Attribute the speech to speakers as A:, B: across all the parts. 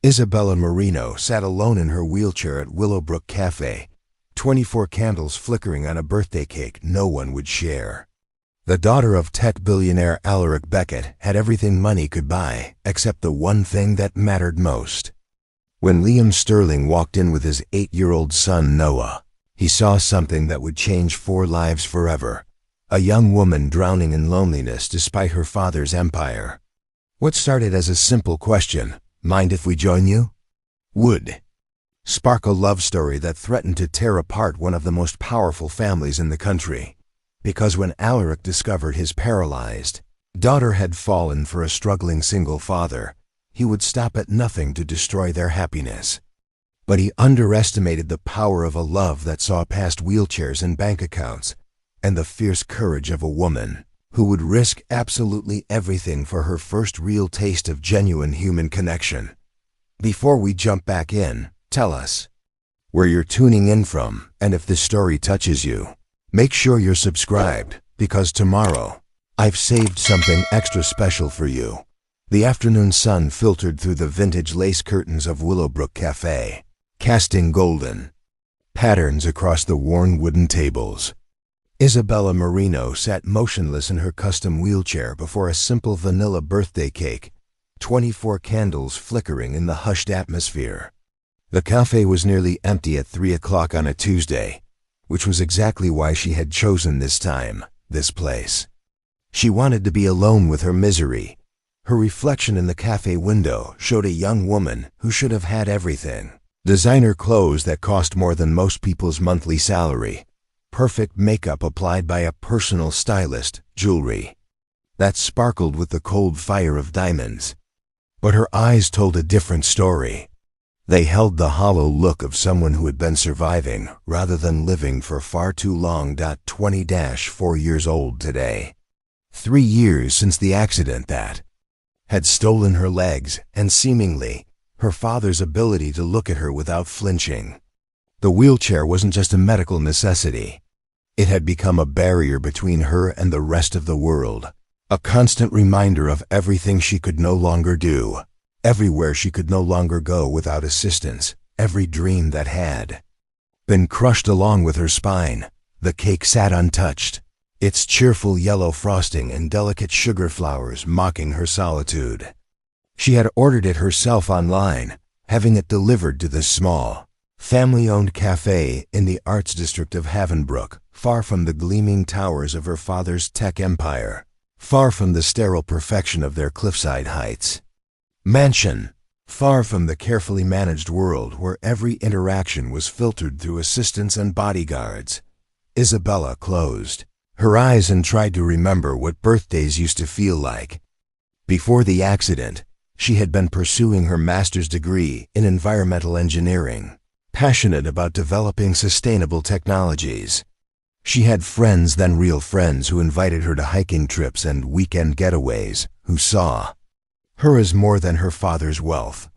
A: Isabella Marino sat alone in her wheelchair at Willowbrook Cafe, 24 candles flickering on a birthday cake no one would share. The daughter of tech billionaire Alaric Beckett had everything money could buy except the one thing that mattered most. When Liam Sterling walked in with his 8-year-old son Noah, he saw something that would change 4 lives forever. A young woman drowning in loneliness despite her father's empire. What started as a simple question, "Mind if we join you?" would spark a love story that threatened to tear apart one of the most powerful families in the country. Because when Alaric discovered his paralyzed daughter had fallen for a struggling single father, he would stop at nothing to destroy their happiness. But he underestimated the power of a love that saw past wheelchairs and bank accounts, and the fierce courage of a woman who would risk absolutely everything for her first real taste of genuine human connection. Before we jump back in, tell us where you're tuning in from, and if this story touches you, make sure you're subscribed, because tomorrow, I've saved something extra special for you. The afternoon sun filtered through the vintage lace curtains of Willowbrook Cafe, casting golden patterns across the worn wooden tables. Isabella Marino sat motionless in her custom wheelchair before a simple vanilla birthday cake, 24 candles flickering in the hushed atmosphere. The cafe was nearly empty at 3 o'clock on a Tuesday, which was exactly why she had chosen this time, this place. She wanted to be alone with her misery. Her reflection in the cafe window showed a young woman who should have had everything. Designer clothes that cost more than most people's monthly salary. Perfect makeup applied by a personal stylist, jewelry that sparkled with the cold fire of diamonds. But her eyes told a different story. They held the hollow look of someone who had been surviving rather than living for far too long. 20-4 years old today. 3 years since the accident that had stolen her legs and seemingly her father's ability to look at her without flinching. The wheelchair wasn't just a medical necessity. It had become a barrier between her and the rest of the world, a constant reminder of everything she could no longer do, everywhere she could no longer go without assistance, every dream that had been crushed along with her spine. The cake sat untouched, its cheerful yellow frosting and delicate sugar flowers mocking her solitude. She had ordered it herself online, having it delivered to this small, family-owned cafe in the arts district of Havenbrook, far from the gleaming towers of her father's tech empire, far from the sterile perfection of their cliffside heights. Mansion, far from the carefully managed world where every interaction was filtered through assistants and bodyguards. Isabella closed her eyes and tried to remember what birthdays used to feel like. Before the accident, she had been pursuing her master's degree in environmental engineering, passionate about developing sustainable technologies. She had friends, then real friends, who invited her to hiking trips and weekend getaways, who saw her as more than her father's wealth.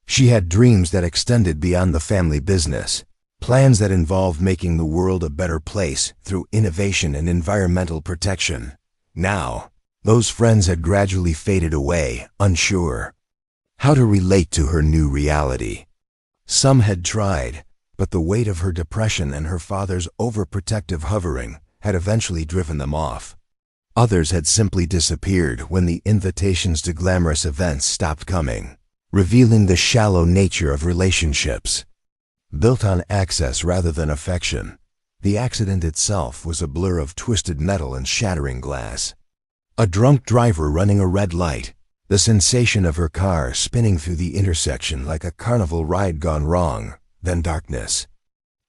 A: She had dreams that extended beyond the family business, plans that involved making the world a better place through innovation and environmental protection. Now, those friends had gradually faded away, unsure how to relate to her new reality. Some had tried, but the weight of her depression and her father's overprotective hovering had eventually driven them off. Others had simply disappeared when the invitations to glamorous events stopped coming, revealing the shallow nature of relationships. Built on access rather than affection, the accident itself was a blur of twisted metal and shattering glass. A drunk driver running a red light, the sensation of her car spinning through the intersection like a carnival ride gone wrong, then darkness.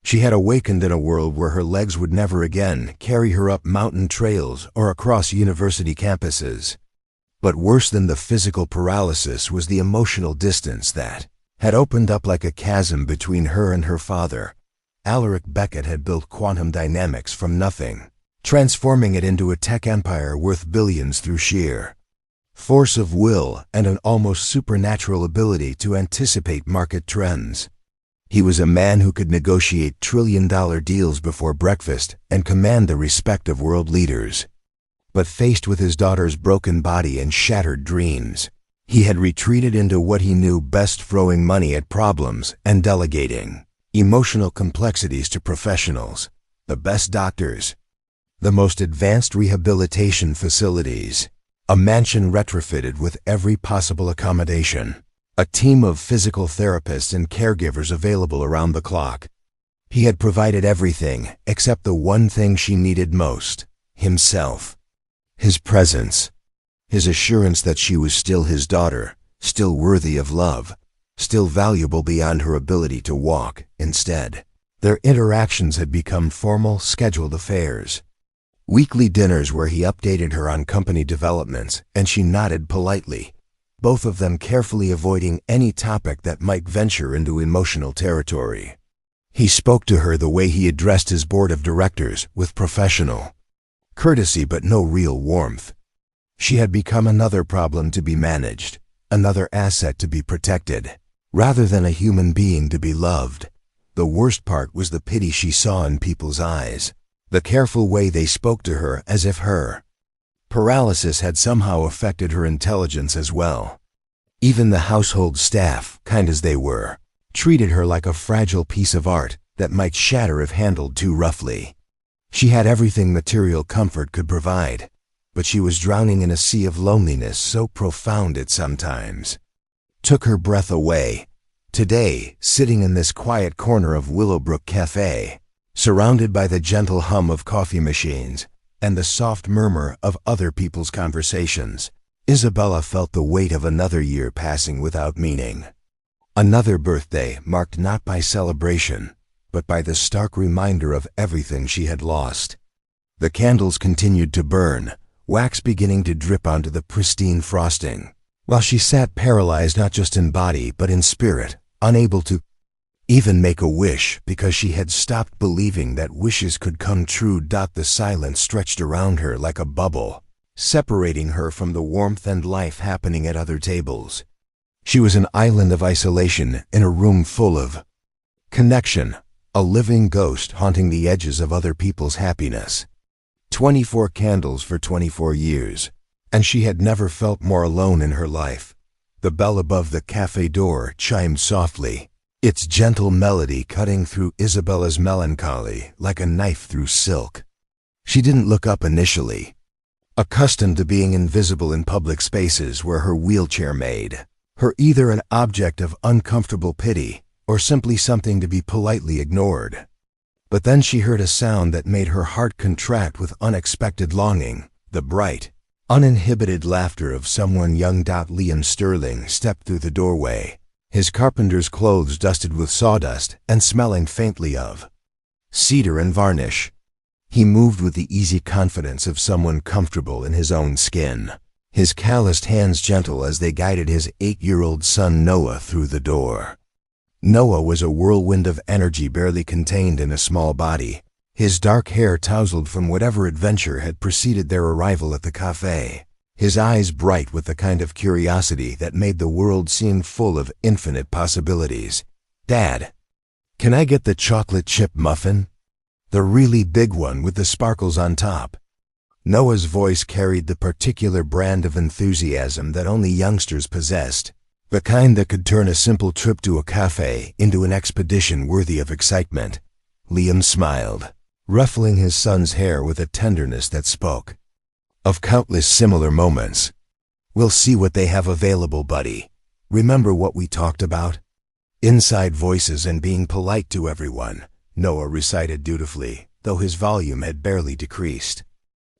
A: She had awakened in a world where her legs would never again carry her up mountain trails or across university campuses. But worse than the physical paralysis was the emotional distance that had opened up like a chasm between her and her father. Alaric Beckett had built quantum dynamics from nothing, transforming it into a tech empire worth billions through sheer force of will and an almost supernatural ability to anticipate market trends. He was a man who could negotiate trillion-dollar deals before breakfast and command the respect of world leaders. But faced with his daughter's broken body and shattered dreams, He had retreated into what he knew best, throwing money at problems and delegating emotional complexities to professionals, the best doctors, the most advanced rehabilitation facilities, a mansion retrofitted with every possible accommodation, a team of physical therapists and caregivers available around the clock. He had provided everything except the one thing she needed most: himself. His presence. His assurance that she was still his daughter, still worthy of love, still valuable beyond her ability to walk. Instead, their interactions had become formal, scheduled affairs. Weekly dinners where he updated her on company developments, and she nodded politely, both of them carefully avoiding any topic that might venture into emotional territory. He spoke to her the way he addressed his board of directors, with professional courtesy but no real warmth. She had become another problem to be managed, another asset to be protected, rather than a human being to be loved. The worst part was the pity she saw in people's eyes, the careful way they spoke to her as if her paralysis had somehow affected her intelligence as well. Even the household staff, kind as they were, treated her like a fragile piece of art that might shatter if handled too roughly. She had everything material comfort could provide, but she was drowning in a sea of loneliness so profound it sometimes took her breath away. Today, sitting in this quiet corner of Willowbrook Cafe, surrounded by the gentle hum of coffee machines and the soft murmur of other people's conversations, Isabella felt the weight of another year passing without meaning. Another birthday marked not by celebration, but by the stark reminder of everything she had lost. The candles continued to burn, wax beginning to drip onto the pristine frosting, while she sat paralyzed not just in body but in spirit, unable to even make a wish because she had stopped believing that wishes could come true. The silence stretched around her like a bubble, separating her from the warmth and life happening at other tables. She was an island of isolation in a room full of connection, a living ghost haunting the edges of other people's happiness. 24 candles for 24 years, and she had never felt more alone in her life. The bell above the cafe door chimed softly, its gentle melody cutting through Isabella's melancholy like a knife through silk. She didn't look up initially, accustomed to being invisible in public spaces where her wheelchair made her either an object of uncomfortable pity or simply something to be politely ignored. But then she heard a sound that made her heart contract with unexpected longing, the bright, uninhibited laughter of someone young. Liam Sterling stepped through the doorway, his carpenter's clothes dusted with sawdust and smelling faintly of cedar and varnish. He moved with the easy confidence of someone comfortable in his own skin, his calloused hands gentle as they guided his 8-year-old son Noah through the door. Noah was a whirlwind of energy barely contained in a small body, his dark hair tousled from whatever adventure had preceded their arrival at the cafe, his eyes bright with the kind of curiosity that made the world seem full of infinite possibilities. "Dad, can I get the chocolate chip muffin? The really big one with the sparkles on top?" Noah's voice carried the particular brand of enthusiasm that only youngsters possessed, the kind that could turn a simple trip to a cafe into an expedition worthy of excitement. Liam smiled, ruffling his son's hair with a tenderness that spoke of countless similar moments. "We'll see what they have available, buddy. Remember what we talked about?" "Inside voices and being polite to everyone," Noah recited dutifully, though his volume had barely decreased.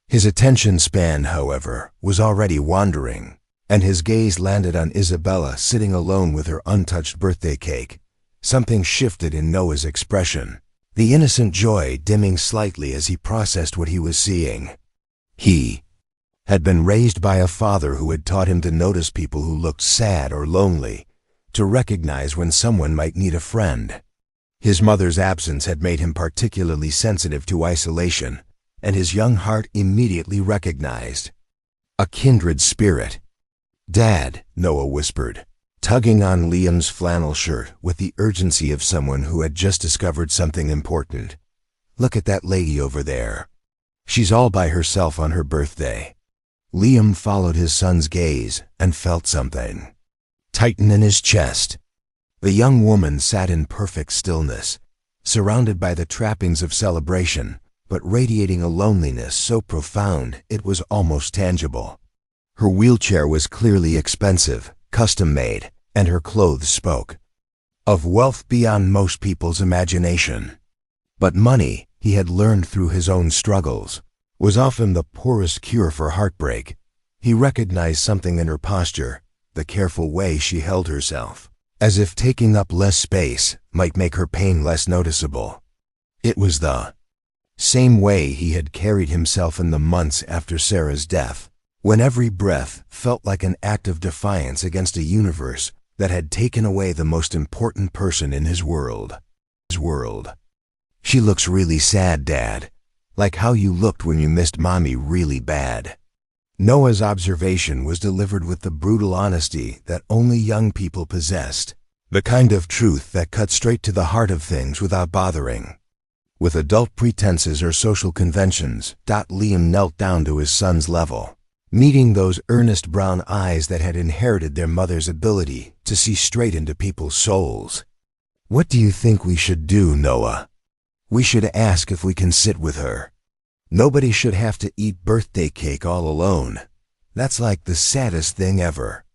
A: His attention span, however, was already wandering, and his gaze landed on Isabella sitting alone with her untouched birthday cake. Something shifted in Noah's expression, the innocent joy dimming slightly as he processed what he was seeing. He had been raised by a father who had taught him to notice people who looked sad or lonely, to recognize when someone might need a friend. His mother's absence had made him particularly sensitive to isolation, and his young heart immediately recognized a kindred spirit. "Dad," Noah whispered, tugging on Liam's flannel shirt with the urgency of someone who had just discovered something important. "Look at that lady over there. She's all by herself on her birthday. Liam followed his son's gaze and felt something tighten in his chest. The young woman sat in perfect stillness, surrounded by the trappings of celebration, but radiating a loneliness so profound it was almost tangible. Her wheelchair was clearly expensive, custom-made, and her clothes spoke of wealth beyond most people's imagination. But money, he had learned through his own struggles, was often the poorest cure for heartbreak. He recognized something in her posture, the careful way she held herself, as if taking up less space might make her pain less noticeable. It was the same way he had carried himself in the months after Sarah's death, when every breath felt like an act of defiance against a universe that had taken away the most important person in his world. She looks really sad, Dad. Like how you looked when you missed Mommy really bad. Noah's observation was delivered with the brutal honesty that only young people possessed, the kind of truth that cut straight to the heart of things without bothering with adult pretenses or social conventions. Liam knelt down to his son's level, meeting those earnest brown eyes that had inherited their mother's ability to see straight into people's souls. What do you think we should do, Noah? We should ask if we can sit with her. Nobody should have to eat birthday cake all alone. That's like the saddest thing ever.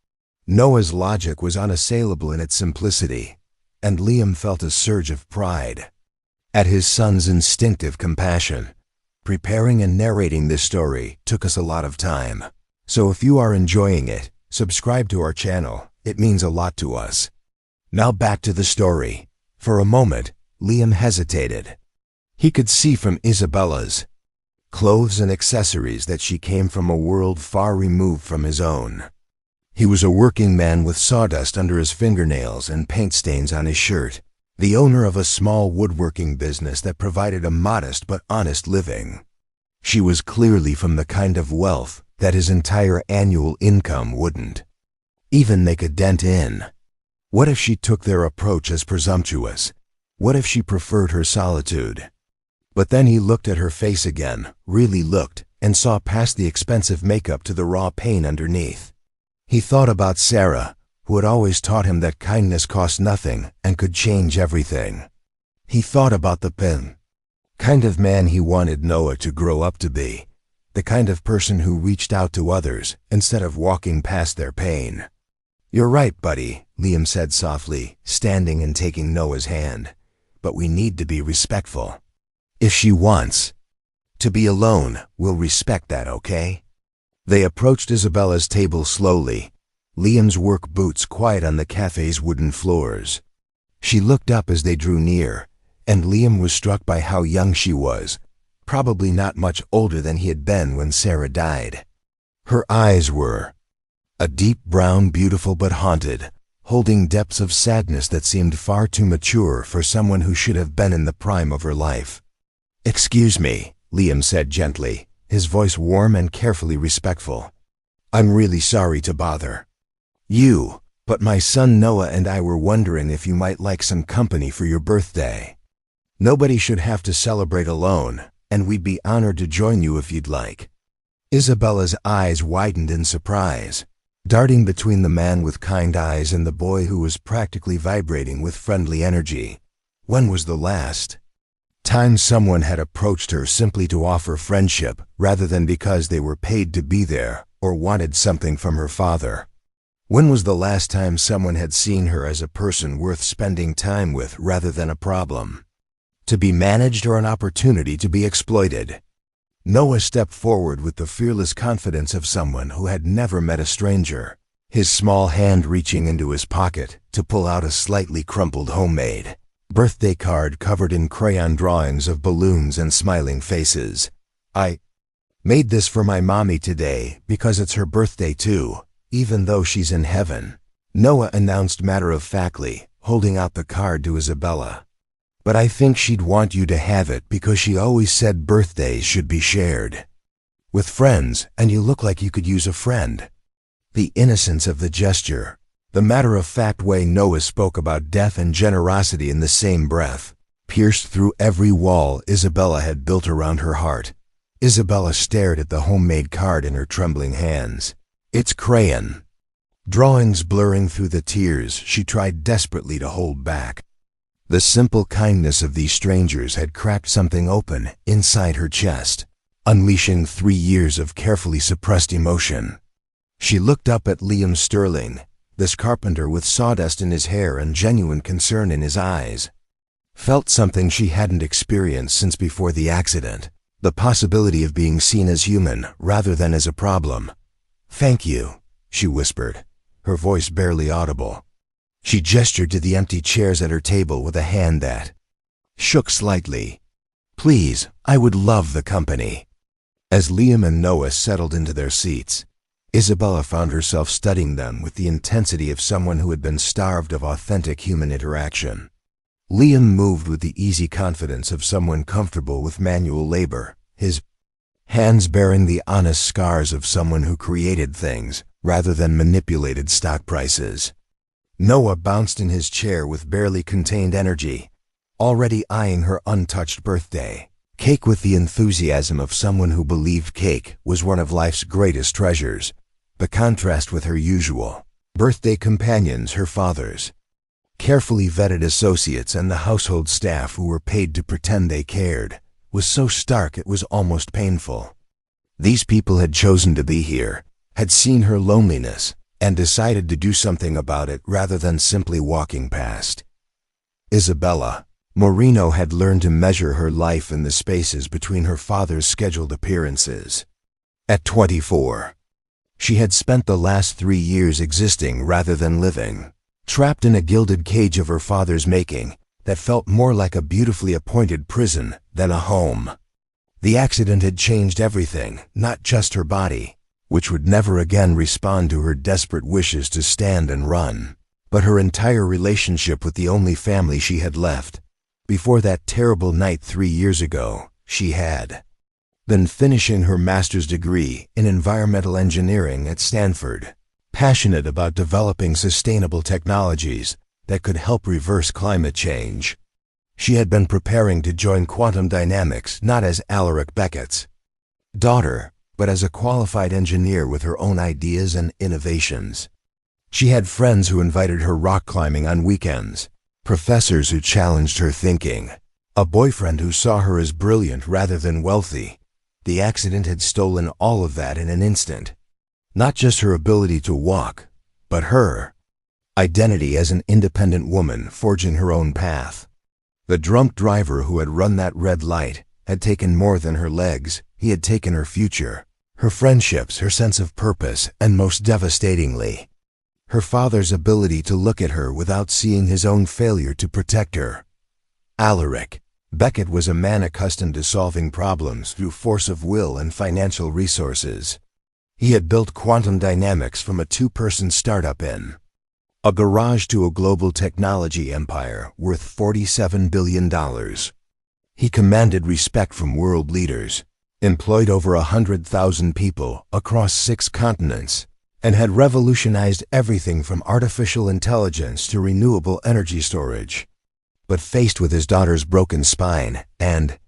A: Noah's logic was unassailable in its simplicity, and Liam felt a surge of pride at his son's instinctive compassion. Preparing and narrating this story took us a lot of time. So if you are enjoying it, subscribe to our channel. It means a lot to us. Now back to the story. For a moment, Liam hesitated. He could see from Isabella's clothes and accessories that she came from a world far removed from his own. He was a working man with sawdust under his fingernails and paint stains on his shirt, the owner of a small woodworking business that provided a modest but honest living. She was clearly from the kind of wealth that his entire annual income wouldn't even make a dent in. What if she took their approach as presumptuous? What if she preferred her solitude? But then he looked at her face again, really looked, and saw past the expensive makeup to the raw pain underneath. He thought about Sarah, who had always taught him that kindness cost nothing and could change everything. He thought about the kind of man he wanted Noah to grow up to be, the kind of person who reached out to others instead of walking past their pain. "You're right, buddy," Liam said softly, standing and taking Noah's hand. "But we need to be respectful. If she wants to be alone, we'll respect that, okay?" They approached Isabella's table slowly, Liam's work boots quiet on the cafe's wooden floors. She looked up as they drew near, and Liam was struck by how young she was, probably not much older than he had been when Sarah died. Her eyes were a deep brown, beautiful but haunted, holding depths of sadness that seemed far too mature for someone who should have been in the prime of her life. "Excuse me," Liam said gently, his voice warm and carefully respectful. "I'm really sorry to bother you, but my son Noah and I were wondering if you might like some company for your birthday. Nobody should have to celebrate alone, and we'd be honored to join you if you'd like." Isabella's eyes widened in surprise, darting between the man with kind eyes and the boy who was practically vibrating with friendly energy. When was the last time someone had approached her simply to offer friendship rather than because they were paid to be there or wanted something from her father? When was the last time someone had seen her as a person worth spending time with rather than a problem to be managed or an opportunity to be exploited? Noah stepped forward with the fearless confidence of someone who had never met a stranger, his small hand reaching into his pocket to pull out a slightly crumpled homemade birthday card covered in crayon drawings of balloons and smiling faces. "I made this for my mommy today because it's her birthday too, even though she's in heaven," Noah announced matter-of-factly, holding out the card to Isabella. "But I think she'd want you to have it because she always said birthdays should be shared with friends, and you look like you could use a friend." The innocence of the gesture, the matter-of-fact way Noah spoke about death and generosity in the same breath, pierced through every wall Isabella had built around her heart. Isabella stared at the homemade card in her trembling hands. Its crayon. Drawings blurring through the tears she tried desperately to hold back. The simple kindness of these strangers had cracked something open inside her chest, unleashing 3 years of carefully suppressed emotion. She looked up at Liam Sterling, this carpenter with sawdust in his hair and genuine concern in his eyes. Felt something she hadn't experienced since before the accident, the possibility of being seen as human rather than as a problem. "Thank you," she whispered, her voice barely audible. She gestured to the empty chairs at her table with a hand that shook slightly. "Please, I would love the company." As Liam and Noah settled into their seats, Isabella found herself studying them with the intensity of someone who had been starved of authentic human interaction. Liam moved with the easy confidence of someone comfortable with manual labor, his hands bearing the honest scars of someone who created things rather than manipulated stock prices. Noah bounced in his chair with barely contained energy, already eyeing her untouched birthday cake with the enthusiasm of someone who believed cake was one of life's greatest treasures. The contrast with her usual birthday companions, her father's carefully vetted associates and the household staff who were paid to pretend they cared, was so stark it was almost painful. These people had chosen to be here, had seen her loneliness, and decided to do something about it rather than simply walking past. Isabella Moreno had learned to measure her life in the spaces between her father's scheduled appearances. At 24, she had spent the last 3 years existing rather than living, trapped in a gilded cage of her father's making that felt more like a beautifully appointed prison than a home. The accident had changed everything, not just her body, which would never again respond to her desperate wishes to stand and run, but her entire relationship with the only family she had left. Before that terrible night 3 years ago, she had been finishing her master's degree in environmental engineering at Stanford, passionate about developing sustainable technologies that could help reverse climate change. She had been preparing to join quantum dynamics not as Alaric Beckett's daughter, but as a qualified engineer with her own ideas and innovations. She had friends who invited her rock climbing on weekends, professors who challenged her thinking, a boyfriend who saw her as brilliant rather than wealthy. The accident had stolen all of that in an instant. Not just her ability to walk, but her identity as an independent woman forging her own path. The drunk driver who had run that red light had taken more than her legs. He had taken her future, her friendships, her sense of purpose, and most devastatingly, her father's ability to look at her without seeing his own failure to protect her. Alaric Beckett was a man accustomed to solving problems through force of will and financial resources. He had built quantum dynamics from a 2-person startup in a garage to a global technology empire worth $47 billion. He commanded respect from world leaders, employed over 100,000 people across 6 continents, and had revolutionized everything from artificial intelligence to renewable energy storage. But faced with his daughter's broken spine and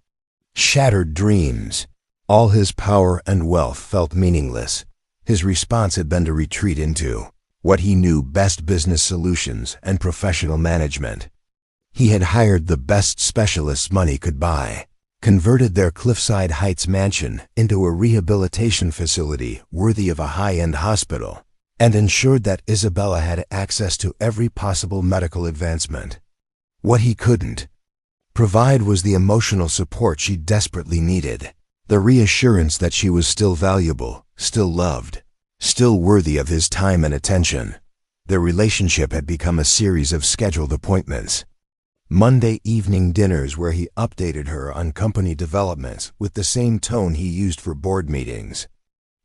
A: shattered dreams, all his power and wealth felt meaningless. His response had been to retreat into what he knew best: business solutions and professional management. He had hired the best specialists money could buy, converted their Cliffside Heights mansion into a rehabilitation facility worthy of a high-end hospital, and ensured that Isabella had access to every possible medical advancement. What he couldn't provide was the emotional support she desperately needed, the reassurance that she was still valuable, still loved, still worthy of his time and attention. Their relationship had become a series of scheduled appointments. Monday evening dinners where he updated her on company developments with the same tone he used for board meetings.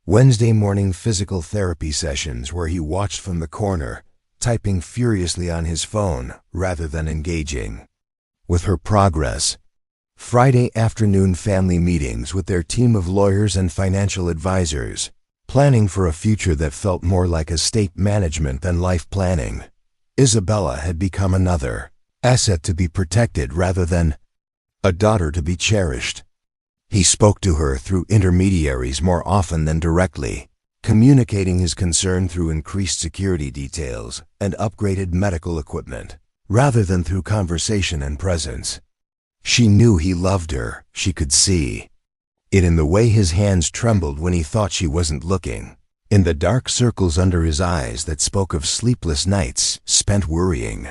A: Wednesday morning physical therapy sessions where he watched from the corner, typing furiously on his phone rather than engaging with her progress. Friday afternoon family meetings with their team of lawyers and financial advisors, planning for a future that felt more like estate management than life planning. Isabella had become another asset to be protected rather than a daughter to be cherished. He spoke to her through intermediaries more often than directly, communicating his concern through increased security details and upgraded medical equipment, rather than through conversation and presence. She knew he loved her, she could see it in the way his hands trembled when he thought she wasn't looking, in the dark circles under his eyes that spoke of sleepless nights spent worrying.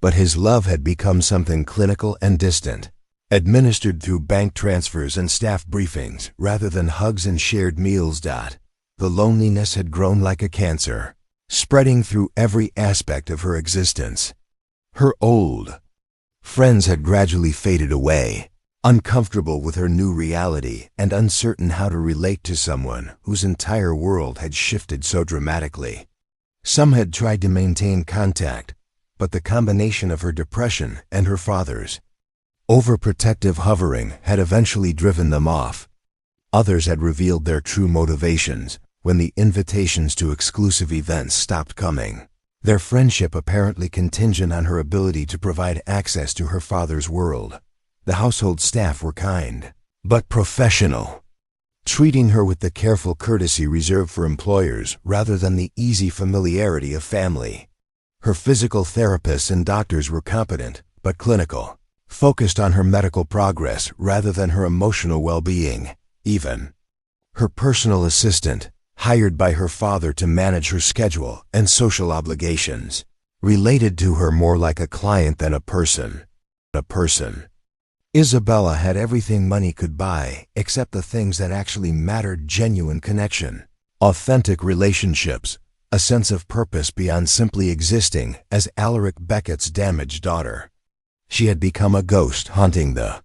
A: But his love had become something clinical and distant, administered through bank transfers and staff briefings rather than hugs and shared meals. The loneliness had grown like a cancer, spreading through every aspect of her existence. Her old friends had gradually faded away, uncomfortable with her new reality and uncertain how to relate to someone whose entire world had shifted so dramatically. Some had tried to maintain contact, but the combination of her depression and her father's overprotective hovering had eventually driven them off. Others had revealed their true motivations when the invitations to exclusive events stopped coming, their friendship apparently contingent on her ability to provide access to her father's world. The household staff were kind, but professional, treating her with the careful courtesy reserved for employers rather than the easy familiarity of family. Her physical therapists and doctors were competent, but clinical, focused on her medical progress rather than her emotional well-being. Even her personal assistant, hired by her father to manage her schedule and social obligations, related to her more like a client than a person. Isabella had everything money could buy except the things that actually mattered: genuine connection, authentic relationships, a sense of purpose beyond simply existing as Alaric Beckett's damaged daughter. She had become a ghost haunting the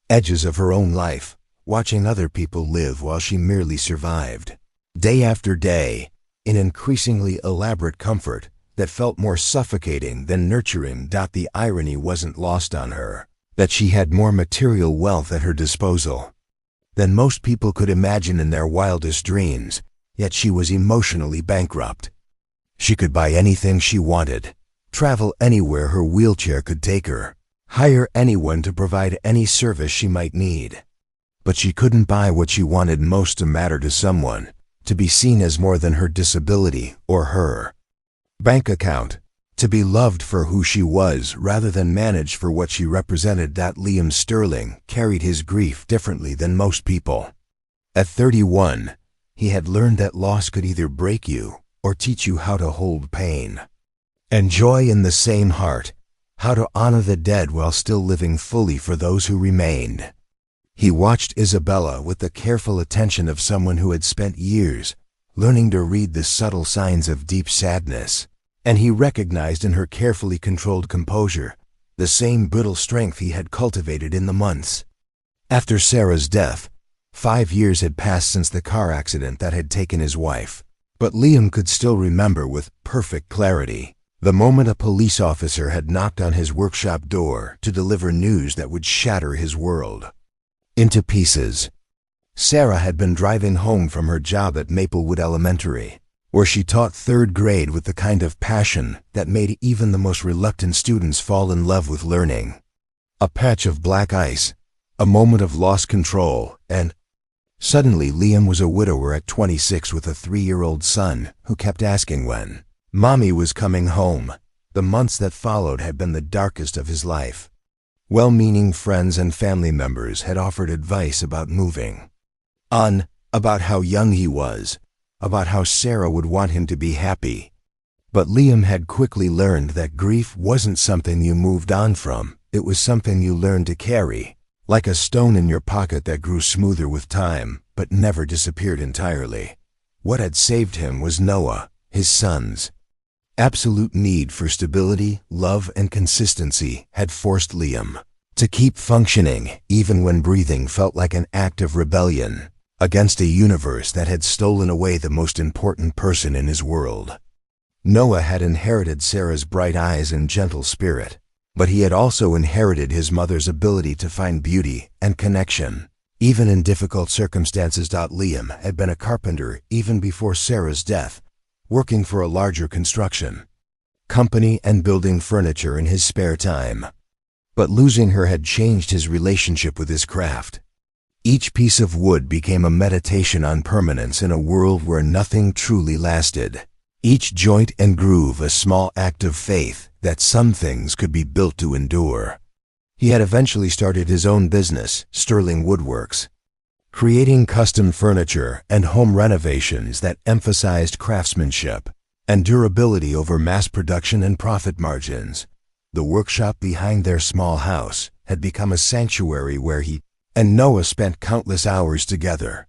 A: edges of her own life, watching other people live while she merely survived. Day after day, in increasingly elaborate comfort that felt more suffocating than nurturing. The irony wasn't lost on her that she had more material wealth at her disposal than most people could imagine in their wildest dreams, yet she was emotionally bankrupt. She could buy anything she wanted, travel anywhere her wheelchair could take her, hire anyone to provide any service she might need. But she couldn't buy what she wanted most: to matter to someone, to be seen as more than her disability or her bank account, to be loved for who she was rather than managed for what she represented. Liam Sterling carried his grief differently than most people. At 31, he had learned that loss could either break you or teach you how to hold pain and joy in the same heart, how to honor the dead while still living fully for those who remained. He watched Isabella with the careful attention of someone who had spent years learning to read the subtle signs of deep sadness, and he recognized in her carefully controlled composure the same brittle strength he had cultivated in the months after Sarah's death. 5 years had passed since the car accident that had taken his wife, but Liam could still remember with perfect clarity the moment a police officer had knocked on his workshop door to deliver news that would shatter his world into pieces. Sarah had been driving home from her job at Maplewood Elementary, where she taught 3rd grade with the kind of passion that made even the most reluctant students fall in love with learning. A patch of black ice, a moment of lost control, and suddenly Liam was a widower at 26 with a 3-year-old son who kept asking when Mommy was coming home. The months that followed had been the darkest of his life. Well-meaning friends and family members had offered advice about moving on, about how young he was, about how Sarah would want him to be happy. But Liam had quickly learned that grief wasn't something you moved on from, it was something you learned to carry, like a stone in your pocket that grew smoother with time, but never disappeared entirely. What had saved him was Noah, his son's absolute need for stability, love, and consistency had forced Liam to keep functioning even when breathing felt like an act of rebellion against a universe that had stolen away the most important person in his world. Noah had inherited Sarah's bright eyes and gentle spirit, but he had also inherited his mother's ability to find beauty and connection, even in difficult circumstances. Liam had been a carpenter even before Sarah's death, working for a larger construction company and building furniture in his spare time. But losing her had changed his relationship with his craft. Each piece of wood became a meditation on permanence in a world where nothing truly lasted. Each joint and groove a small act of faith that some things could be built to endure. He had eventually started his own business, Sterling Woodworks, creating custom furniture and home renovations that emphasized craftsmanship and durability over mass production and profit margins. The workshop behind their small house had become a sanctuary where he and Noah spent countless hours together.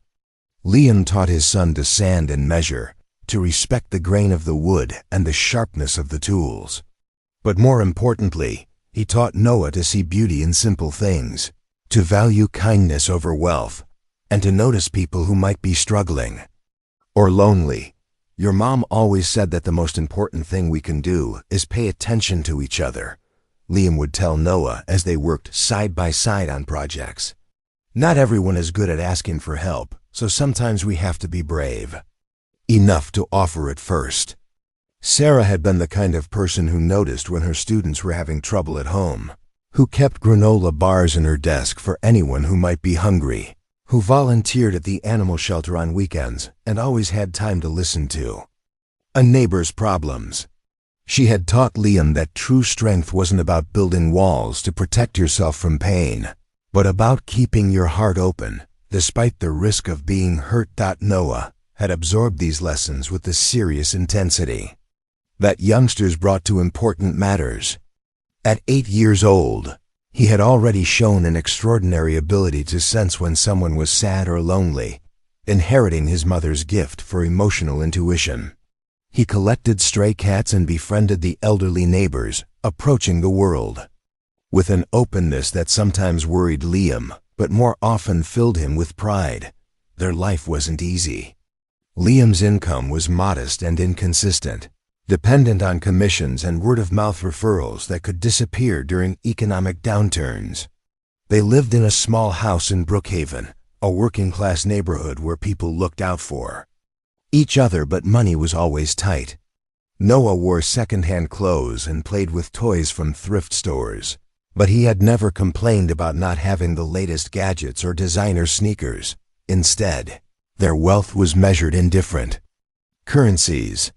A: Liam taught his son to sand and measure, to respect the grain of the wood and the sharpness of the tools. But more importantly, he taught Noah to see beauty in simple things, to value kindness over wealth, and to notice people who might be struggling or lonely. Your mom always said that the most important thing we can do is pay attention to each other, Liam would tell Noah as they worked side by side on projects. Not everyone is good at asking for help, so sometimes we have to be brave enough to offer it first. Sarah had been the kind of person who noticed when her students were having trouble at home, who kept granola bars in her desk for anyone who might be hungry, who volunteered at the animal shelter on weekends and always had time to listen to a neighbor's problems. She had taught Liam that true strength wasn't about building walls to protect yourself from pain, but about keeping your heart open, despite the risk of being hurt. Noah had absorbed these lessons with the serious intensity that youngsters brought to important matters. At 8 years old, he had already shown an extraordinary ability to sense when someone was sad or lonely, inheriting his mother's gift for emotional intuition. He collected stray cats and befriended the elderly neighbors, approaching the world with an openness that sometimes worried Liam, but more often filled him with pride. Their life wasn't easy. Liam's income was modest and inconsistent, dependent on commissions and word-of-mouth referrals that could disappear during economic downturns. They lived in a small house in Brookhaven, a working-class neighborhood where people looked out for each other, but money was always tight. Noah wore second-hand clothes and played with toys from thrift stores, but he had never complained about not having the latest gadgets or designer sneakers. Instead, their wealth was measured in different currencies.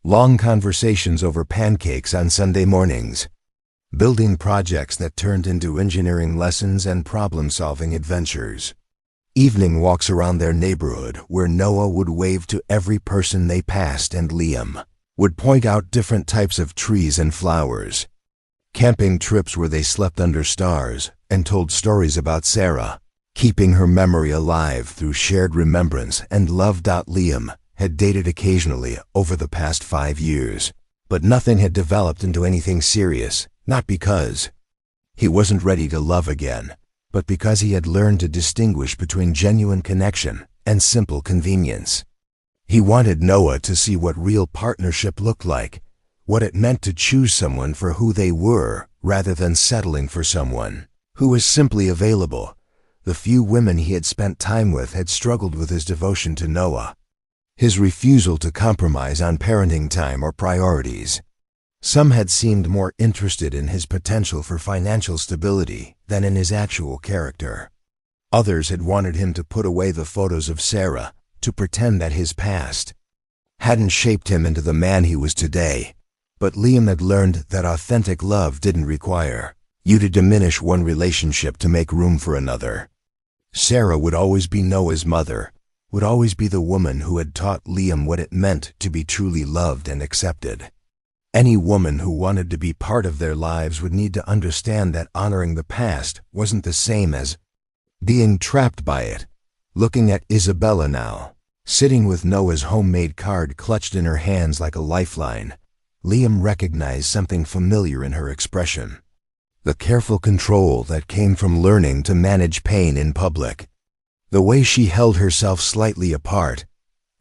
A: Long conversations over pancakes on Sunday mornings, building projects that turned into engineering lessons and problem-solving adventures. Evening walks around their neighborhood where Noah would wave to every person they passed and Liam would point out different types of trees and flowers. Camping trips where they slept under stars and told stories about Sarah, keeping her memory alive through shared remembrance and love. Liam had dated occasionally over the past 5 years, but nothing had developed into anything serious, not because he wasn't ready to love again, but because he had learned to distinguish between genuine connection and simple convenience. He wanted Noah to see what real partnership looked like, what it meant to choose someone for who they were rather than settling for someone who was simply available. The few women he had spent time with had struggled with his devotion to Noah, his refusal to compromise on parenting time or priorities. Some had seemed more interested in his potential for financial stability than in his actual character. Others had wanted him to put away the photos of Sarah, to pretend that his past hadn't shaped him into the man he was today. But Liam had learned that authentic love didn't require you to diminish one relationship to make room for another. Sarah would always be Noah's mother, would always be the woman who had taught Liam what it meant to be truly loved and accepted. Any woman who wanted to be part of their lives would need to understand that honoring the past wasn't the same as being trapped by it. Looking at Isabella now, sitting with Noah's homemade card clutched in her hands like a lifeline, Liam recognized something familiar in her expression. The careful control that came from learning to manage pain in public. The way she held herself slightly apart,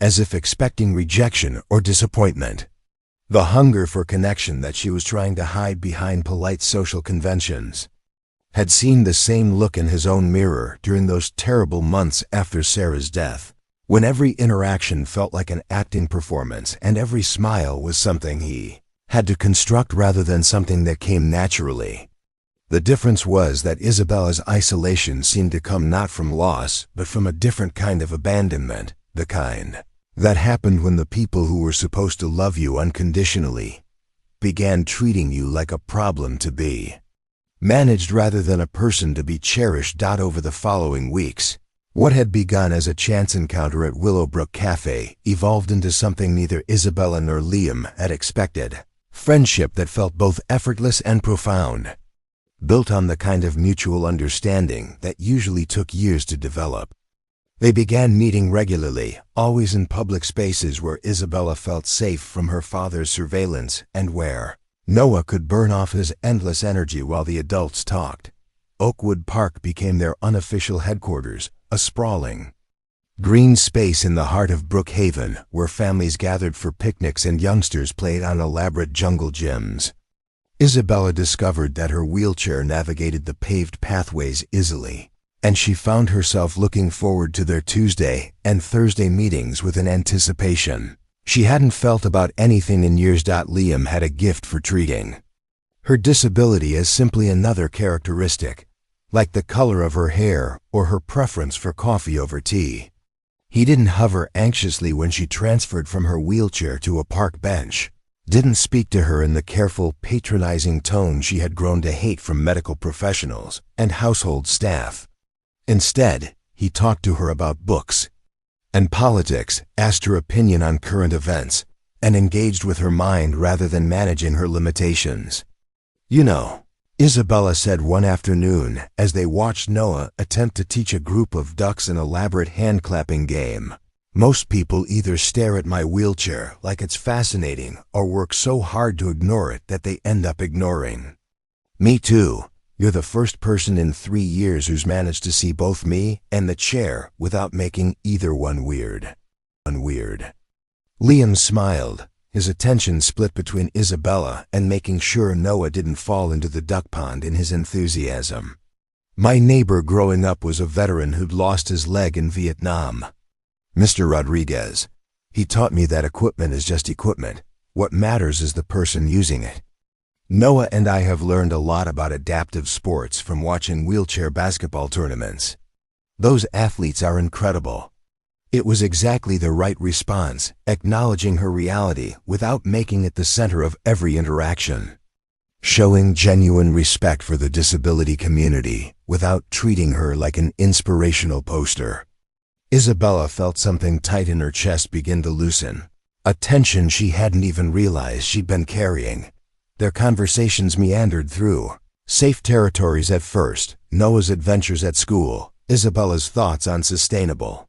A: as if expecting rejection or disappointment. The hunger for connection that she was trying to hide behind polite social conventions. Had seen the same look in his own mirror during those terrible months after Sarah's death, when every interaction felt like an acting performance and every smile was something he had to construct rather than something that came naturally. The difference was that Isabella's isolation seemed to come not from loss, but from a different kind of abandonment, the kind that happened when the people who were supposed to love you unconditionally began treating you like a problem to be managed rather than a person to be cherished. Over the following weeks, what had begun as a chance encounter at Willowbrook Cafe evolved into something neither Isabella nor Liam had expected. Friendship that felt both effortless and profound, built on the kind of mutual understanding that usually took years to develop. They began meeting regularly, always in public spaces where Isabella felt safe from her father's surveillance and where Noah could burn off his endless energy while the adults talked. Oakwood Park became their unofficial headquarters, a sprawling green space in the heart of Brookhaven where families gathered for picnics and youngsters played on elaborate jungle gyms. Isabella discovered that her wheelchair navigated the paved pathways easily, and she found herself looking forward to their Tuesday and Thursday meetings with an anticipation she hadn't felt about anything in years. Liam had a gift for treating her disability as simply another characteristic, like the color of her hair or her preference for coffee over tea. He didn't hover anxiously when she transferred from her wheelchair to a park bench, didn't speak to her in the careful, patronizing tone she had grown to hate from medical professionals and household staff. Instead, he talked to her about books and politics, asked her opinion on current events, and engaged with her mind rather than managing her limitations. "You know," Isabella said one afternoon as they watched Noah attempt to teach a group of ducks an elaborate hand-clapping game, "most people either stare at my wheelchair like it's fascinating or work so hard to ignore it that they end up ignoring me too. You're the first person in 3 years who's managed to see both me and the chair without making either one weird." Liam smiled, his attention split between Isabella and making sure Noah didn't fall into the duck pond in his enthusiasm. "My neighbor growing up was a veteran who'd lost his leg in Vietnam. Mr. Rodriguez. He taught me that equipment is just equipment. What matters is the person using it. Noah and I have learned a lot about adaptive sports from watching wheelchair basketball tournaments. Those athletes are incredible." It was exactly the right response, acknowledging her reality without making it the center of every interaction. Showing genuine respect for the disability community without treating her like an inspirational poster. Isabella felt something tight in her chest begin to loosen, a tension she hadn't even realized she'd been carrying. Their conversations meandered through safe territories at first, Noah's adventures at school, Isabella's thoughts on sustainable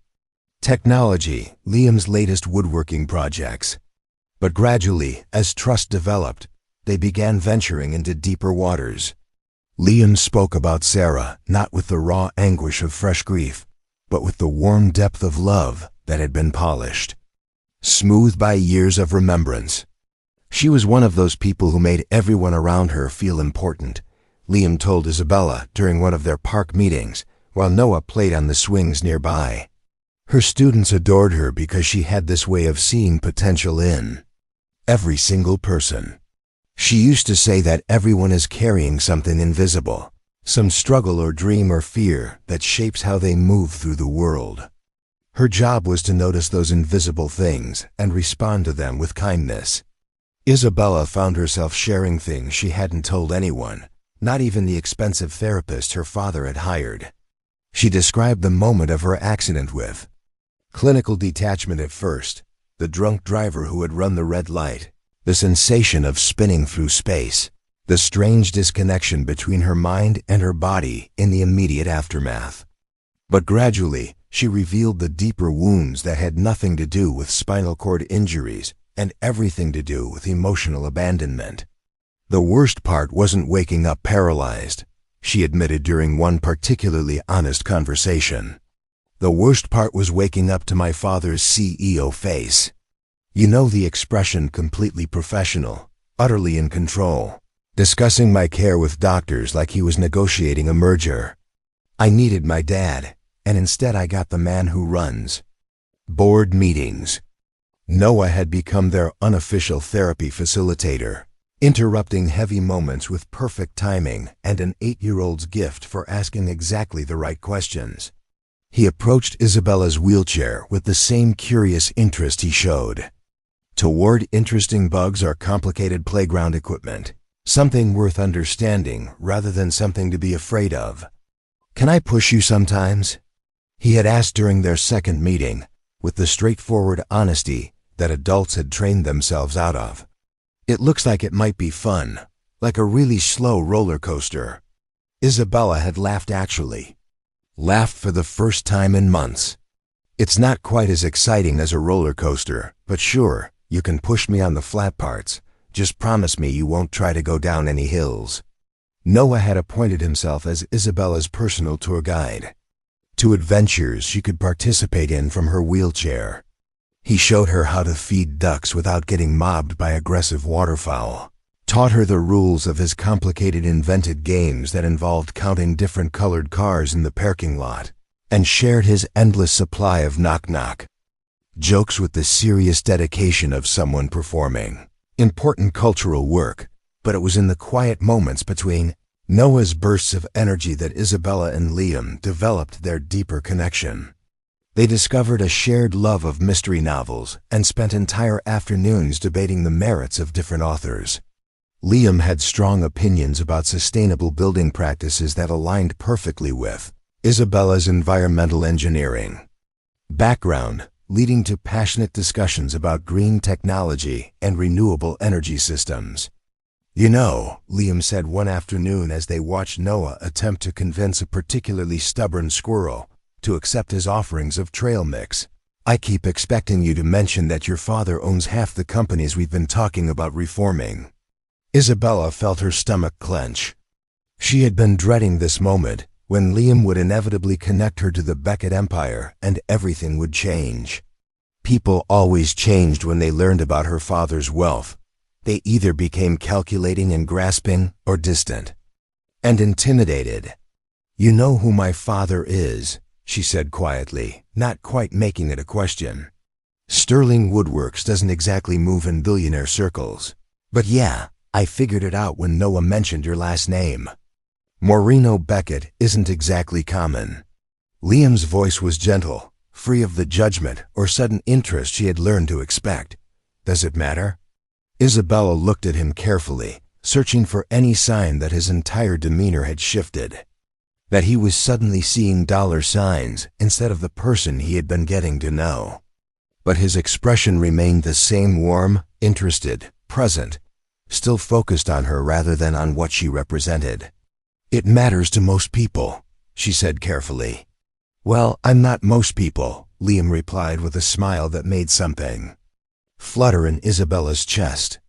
A: technology, Liam's latest woodworking projects. But gradually, as trust developed, they began venturing into deeper waters. Liam spoke about Sarah, not with the raw anguish of fresh grief, but with the warm depth of love that had been polished, smoothed by years of remembrance. She was one of those people who made everyone around her feel important, Liam told Isabella during one of their park meetings, while Noah played on the swings nearby. Her students adored her because she had this way of seeing potential in every single person. She used to say that everyone is carrying something invisible, some struggle or dream or fear that shapes how they move through the world. Her job was to notice those invisible things and respond to them with kindness. Isabella found herself sharing things she hadn't told anyone, not even the expensive therapist her father had hired. She described the moment of her accident with clinical detachment at first, the drunk driver who had run the red light, the sensation of spinning through space, the strange disconnection between her mind and her body in the immediate aftermath. But gradually, she revealed the deeper wounds that had nothing to do with spinal cord injuries and everything to do with emotional abandonment. The worst part wasn't waking up paralyzed, she admitted during one particularly honest conversation. The worst part was waking up to my father's CEO face. You know, the expression completely professional, utterly in control, discussing my care with doctors like he was negotiating a merger. I needed my dad, and instead I got the man who runs board meetings. Noah had become their unofficial therapy facilitator, interrupting heavy moments with perfect timing and an 8-year-old's gift for asking exactly the right questions. He approached Isabella's wheelchair with the same curious interest he showed toward interesting bugs or complicated playground equipment, something worth understanding rather than something to be afraid of. "Can I push you sometimes?" he had asked during their second meeting, with the straightforward honesty that adults had trained themselves out of. "It looks like it might be fun, like a really slow roller coaster." Isabella had laughed actually. Laughed for the first time in months. "It's not quite as exciting as a roller coaster, but sure, you can push me on the flat parts. Just promise me you won't try to go down any hills." Noah had appointed himself as Isabella's personal tour guide to adventures she could participate in from her wheelchair. He showed her how to feed ducks without getting mobbed by aggressive waterfowl, taught her the rules of his complicated invented games that involved counting different colored cars in the parking lot, and shared his endless supply of knock-knock jokes with the serious dedication of someone performing important cultural work. But it was in the quiet moments between Noah's bursts of energy that Isabella and Liam developed their deeper connection. They discovered a shared love of mystery novels and spent entire afternoons debating the merits of different authors. Liam had strong opinions about sustainable building practices that aligned perfectly with Isabella's environmental engineering background, leading to passionate discussions about green technology and renewable energy systems. "You know," Liam said one afternoon as they watched Noah attempt to convince a particularly stubborn squirrel to accept his offerings of trail mix, "I keep expecting you to mention that your father owns half the companies we've been talking about reforming." Isabella felt her stomach clench. She had been dreading this moment when Liam would inevitably connect her to the Beckett empire and everything would change. People always changed when they learned about her father's wealth. They either became calculating and grasping or distant and intimidated. "You know who my father is," she said quietly, not quite making it a question. "Sterling Woodworks doesn't exactly move in billionaire circles. But yeah, I figured it out when Noah mentioned your last name. Moreno Beckett isn't exactly common." Liam's voice was gentle, free of the judgment or sudden interest she had learned to expect. "Does it matter?" Isabella looked at him carefully, searching for any sign that his entire demeanor had shifted, that he was suddenly seeing dollar signs instead of the person he had been getting to know. But his expression remained the same, warm, interested, present, still focused on her rather than on what she represented. "It matters to most people," she said carefully. "Well, I'm not most people," Liam replied with a smile that made something flutter in Isabella's chest.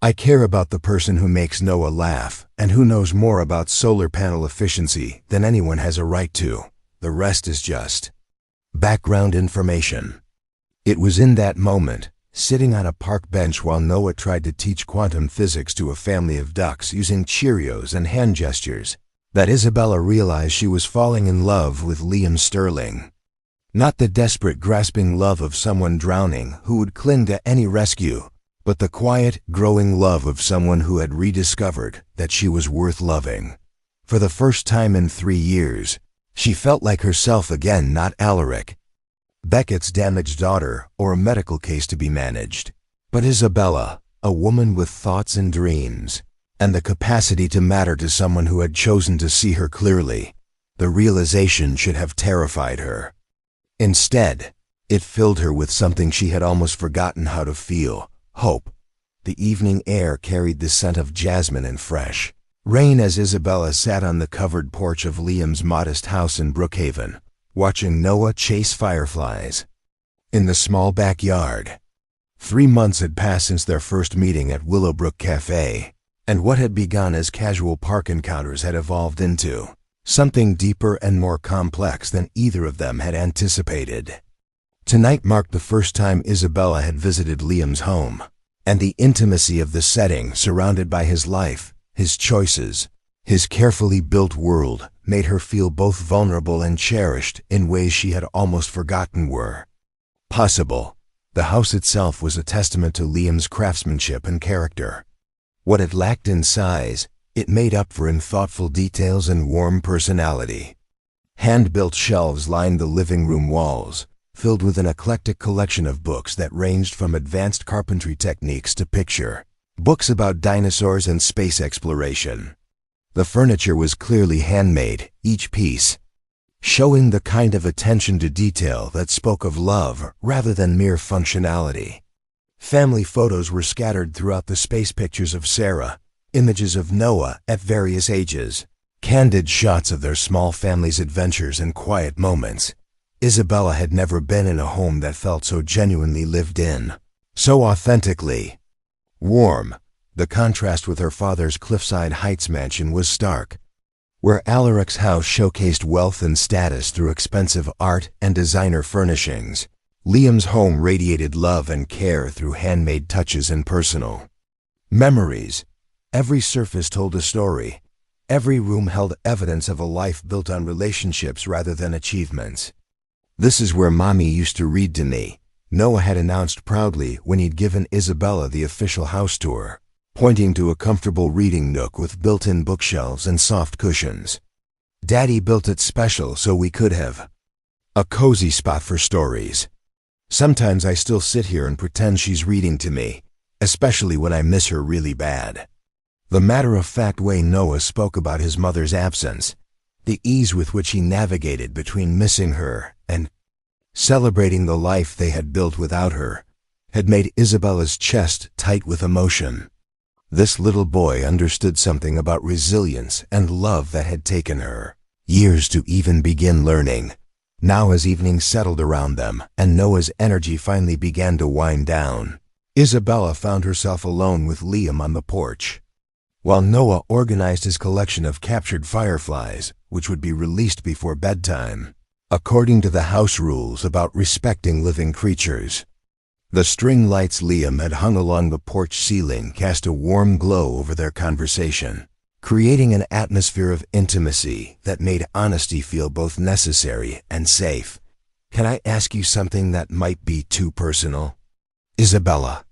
A: "I care about the person who makes Noah laugh and who knows more about solar panel efficiency than anyone has a right to. The rest is just background information." It was in that moment, sitting on a park bench while Noah tried to teach quantum physics to a family of ducks using Cheerios and hand gestures, that Isabella realized she was falling in love with Liam Sterling. Not the desperate, grasping love of someone drowning who would cling to any rescue, but the quiet, growing love of someone who had rediscovered that she was worth loving. For the first time in 3 years, she felt like herself again, not Alaric, Beckett's damaged daughter, or a medical case to be managed, but Isabella, a woman with thoughts and dreams, and the capacity to matter to someone who had chosen to see her clearly. The realization should have terrified her. Instead, it filled her with something she had almost forgotten how to feel: hope. The evening air carried the scent of jasmine and fresh rain as Isabella sat on the covered porch of Liam's modest house in Brookhaven, watching Noah chase fireflies in the small backyard. 3 months had passed since their first meeting at Willowbrook Cafe, and what had begun as casual park encounters had evolved into something deeper and more complex than either of them had anticipated. Tonight marked the first time Isabella had visited Liam's home, and the intimacy of the setting, surrounded by his life, his choices, his carefully built world, made her feel both vulnerable and cherished in ways she had almost forgotten were possible. The house itself was a testament to Liam's craftsmanship and character. What it lacked in size, it made up for in thoughtful details and warm personality. Hand-built shelves lined the living room walls, filled with an eclectic collection of books that ranged from advanced carpentry techniques to picture books about dinosaurs and space exploration. The furniture was clearly handmade, each piece showing the kind of attention to detail that spoke of love rather than mere functionality. Family photos were scattered throughout the space, pictures of Sarah, images of Noah at various ages, candid shots of their small family's adventures and quiet moments. Isabella had never been in a home that felt so genuinely lived in, so authentically warm. The contrast with her father's Cliffside Heights mansion was stark. Where Alaric's house showcased wealth and status through expensive art and designer furnishings, Liam's home radiated love and care through handmade touches and personal memories. Every surface told a story. Every room held evidence of a life built on relationships rather than achievements. "This is where Mommy used to read to me," Noah had announced proudly when he'd given Isabella the official house tour, pointing to a comfortable reading nook with built-in bookshelves and soft cushions. "Daddy built it special so we could have a cozy spot for stories. Sometimes I still sit here and pretend she's reading to me, especially when I miss her really bad." The matter-of-fact way Noah spoke about his mother's absence, the ease with which he navigated between missing her and celebrating the life they had built without her, had made Isabella's chest tight with emotion. This little boy understood something about resilience and love that had taken her years to even begin learning. Now, as evening settled around them and Noah's energy finally began to wind down, Isabella found herself alone with Liam on the porch. While Noah organized his collection of captured fireflies, which would be released before bedtime, according to the house rules about respecting living creatures. The string lights Liam had hung along the porch ceiling cast a warm glow over their conversation, creating an atmosphere of intimacy that made honesty feel both necessary and safe. "Can I ask you something that might be too personal?" Isabella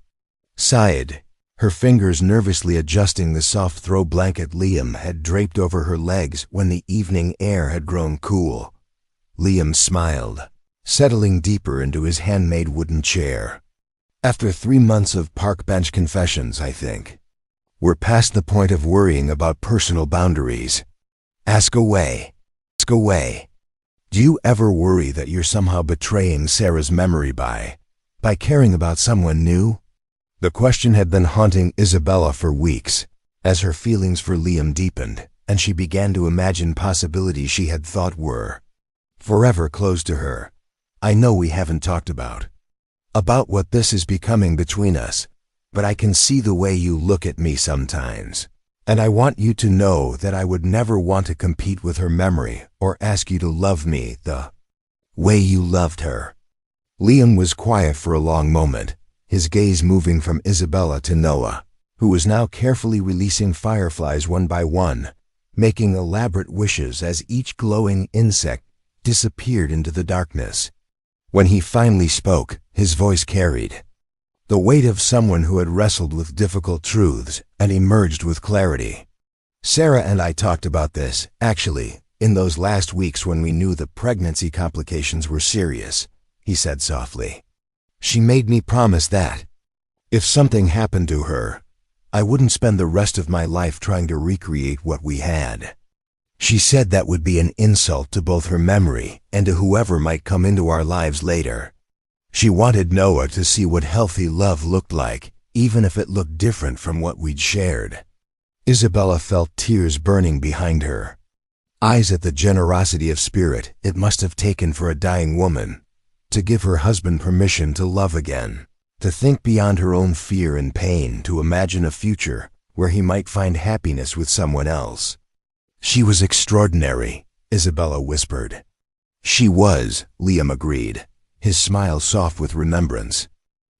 A: sighed, her fingers nervously adjusting the soft throw blanket Liam had draped over her legs when the evening air had grown cool. Liam smiled, settling deeper into his handmade wooden chair. "After 3 months of park bench confessions, I think we're past the point of worrying about personal boundaries. Ask away. Ask away. Do you ever worry that you're somehow betraying Sarah's memory by caring about someone new?" The question had been haunting Isabella for weeks, as her feelings for Liam deepened, and she began to imagine possibilities she had thought were forever closed to her. "I know we haven't talked about what this is becoming between us, but I can see the way you look at me sometimes, and I want you to know that I would never want to compete with her memory or ask you to love me the way you loved her." Liam was quiet for a long moment, his gaze moving from Isabella to Noah, who was now carefully releasing fireflies one by one, making elaborate wishes as each glowing insect disappeared into the darkness. When he finally spoke, his voice carried the weight of someone who had wrestled with difficult truths and emerged with clarity. "Sarah and I talked about this, actually, in those last weeks when we knew the pregnancy complications were serious," he said softly. "She made me promise that if something happened to her, I wouldn't spend the rest of my life trying to recreate what we had. She said that would be an insult to both her memory and to whoever might come into our lives later. She wanted Noah to see what healthy love looked like, even if it looked different from what we'd shared." Isabella felt tears burning behind her eyes at the generosity of spirit it must have taken for a dying woman to give her husband permission to love again, to think beyond her own fear and pain, to imagine a future where he might find happiness with someone else. "She was extraordinary," Isabella whispered. "She was," Liam agreed, his smile soft with remembrance.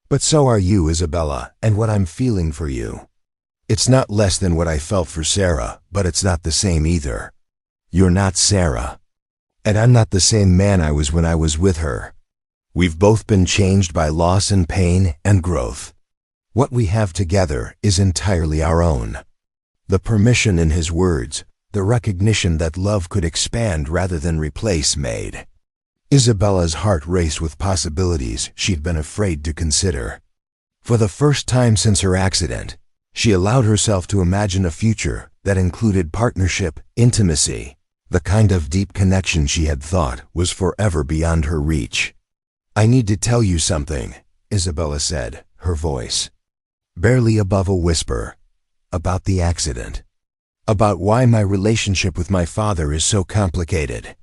A: "But so are you, Isabella, and what I'm feeling for you. It's not less than what I felt for Sarah, but it's not the same either. You're not Sarah, and I'm not the same man I was when I was with her. We've both been changed by loss and pain and growth. What we have together is entirely our own. The permission in his words, the recognition that love could expand rather than replace made Isabella's heart raced with possibilities she'd been afraid to consider. For the first time since her accident, she allowed herself to imagine a future that included partnership, intimacy, the kind of deep connection she had thought was forever beyond her reach. "I need to tell you something," Isabella said, her voice barely above a whisper, "about the accident. About why my relationship with my father is so complicated.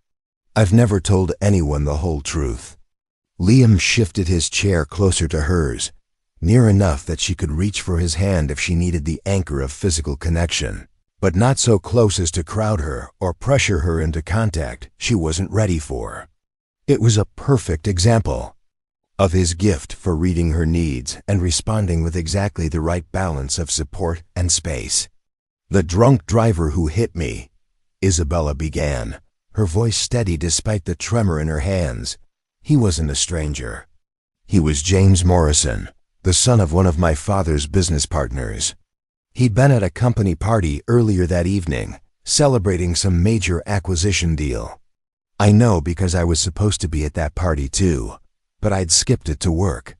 A: I've never told anyone the whole truth." Liam shifted his chair closer to hers, near enough that she could reach for his hand if she needed the anchor of physical connection, but not so close as to crowd her or pressure her into contact she wasn't ready for. It was a perfect example of his gift for reading her needs and responding with exactly the right balance of support and space. "The drunk driver who hit me," Isabella began, her voice steady despite the tremor in her hands. "He wasn't a stranger. He was James Morrison, the son of one of my father's business partners. He'd been at a company party earlier that evening, celebrating some major acquisition deal. I know because I was supposed to be at that party too, but I'd skipped it to work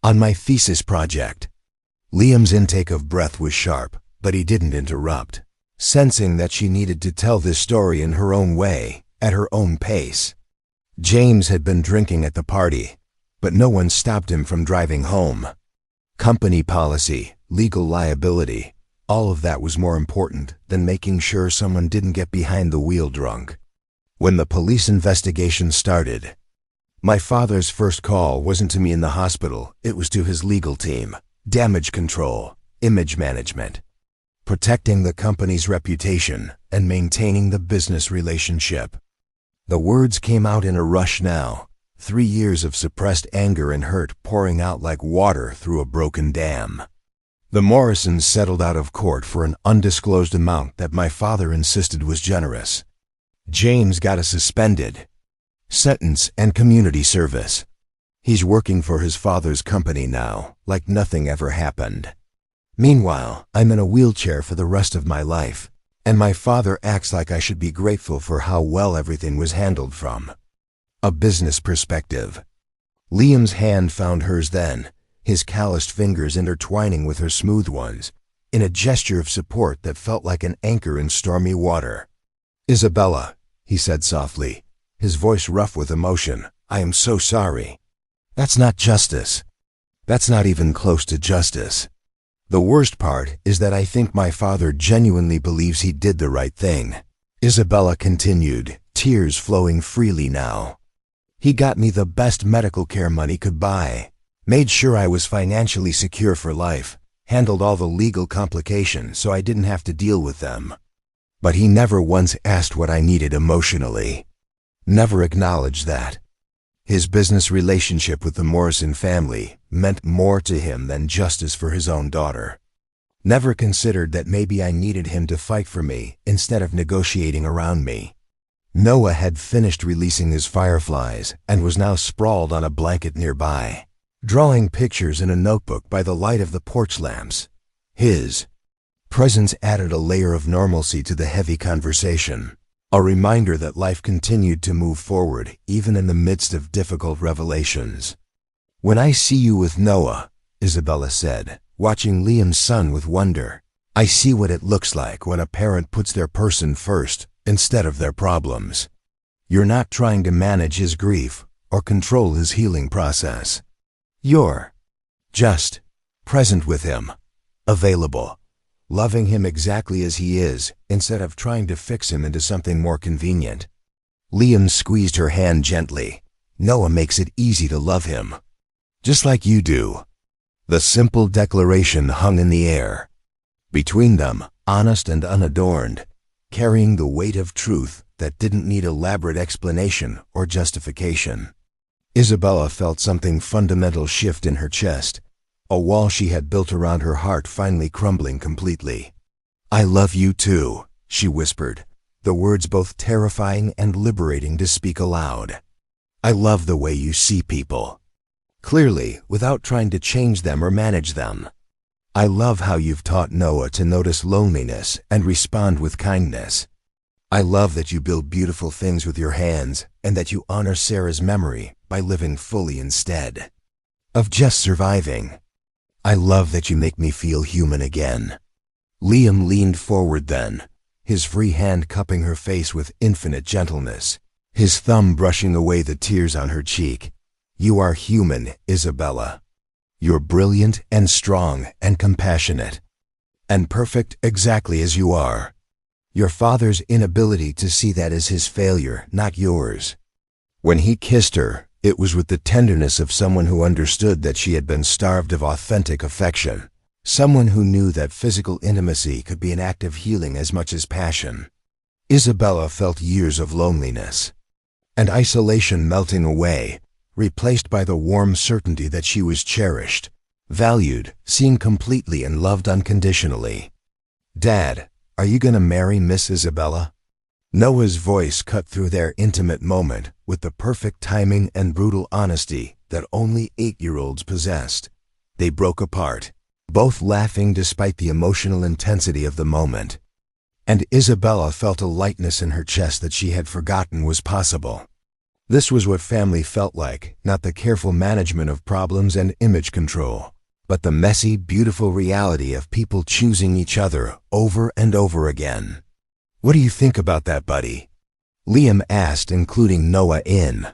A: on my thesis project." Liam's intake of breath was sharp, but he didn't interrupt, sensing that she needed to tell this story in her own way, at her own pace. James had been drinking at the party, but no one stopped him from driving home. Company policy, legal liability, all of that was more important than making sure someone didn't get behind the wheel drunk. When the police investigation started, my father's first call wasn't to me in the hospital, it was to his legal team. Damage control, image management, protecting the company's reputation and maintaining the business relationship. The words came out in a rush now, 3 years of suppressed anger and hurt pouring out like water through a broken dam. The Morrisons settled out of court for an undisclosed amount that my father insisted was generous. James got a suspended sentence and community service. He's working for his father's company now, like nothing ever happened. Meanwhile, I'm in a wheelchair for the rest of my life, and my father acts like I should be grateful for how well everything was handled from a business perspective. Liam's hand found hers then, his calloused fingers intertwining with her smooth ones, in a gesture of support that felt like an anchor in stormy water. "Isabella," he said softly, his voice rough with emotion, "I am so sorry. That's not justice. That's not even close to justice. The worst part is that I think my father genuinely believes he did the right thing." Isabella continued, tears flowing freely now. "He got me the best medical care money could buy, made sure I was financially secure for life, handled all the legal complications so I didn't have to deal with them. But he never once asked what I needed emotionally. Never acknowledged that. His business relationship with the Morrison family meant more to him than justice for his own daughter. Never considered that maybe I needed him to fight for me instead of negotiating around me." Noah had finished releasing his fireflies and was now sprawled on a blanket nearby, drawing pictures in a notebook by the light of the porch lamps. His presence added a layer of normalcy to the heavy conversation, a reminder that life continued to move forward even in the midst of difficult revelations. "When I see you with Noah," Isabella said, watching Liam's son with wonder, "I see what it looks like when a parent puts their person first instead of their problems. You're not trying to manage his grief or control his healing process. You're just present with him, available, loving him exactly as he is instead of trying to fix him into something more convenient." Liam squeezed her hand gently. "Noah makes it easy to love him, just like you do." The simple declaration hung in the air. Between them, honest and unadorned, carrying the weight of truth that didn't need elaborate explanation or justification. Isabella felt something fundamental shift in her chest, a wall she had built around her heart finally crumbling completely. "I love you too," she whispered, the words both terrifying and liberating to speak aloud. "I love the way you see people. Clearly, without trying to change them or manage them. I love how you've taught Noah to notice loneliness and respond with kindness. I love that you build beautiful things with your hands and that you honor Sarah's memory by living fully instead of just surviving. I love that you make me feel human again." Liam leaned forward then, his free hand cupping her face with infinite gentleness, his thumb brushing away the tears on her cheek. "You are human, Isabella. You're brilliant and strong and compassionate, and perfect exactly as you are. Your father's inability to see that is his failure, not yours." When he kissed her, it was with the tenderness of someone who understood that she had been starved of authentic affection, someone who knew that physical intimacy could be an act of healing as much as passion. Isabella felt years of loneliness and isolation melting away, replaced by the warm certainty that she was cherished, valued, seen completely, and loved unconditionally. "Dad, are you gonna marry Miss Isabella?" Noah's voice cut through their intimate moment with the perfect timing and brutal honesty that only 8-year-olds possessed. They broke apart, both laughing despite the emotional intensity of the moment. And Isabella felt a lightness in her chest that she had forgotten was possible. This was what family felt like, not the careful management of problems and image control, but the messy, beautiful reality of people choosing each other over and over again. "What do you think about that, buddy?" Liam asked, including Noah in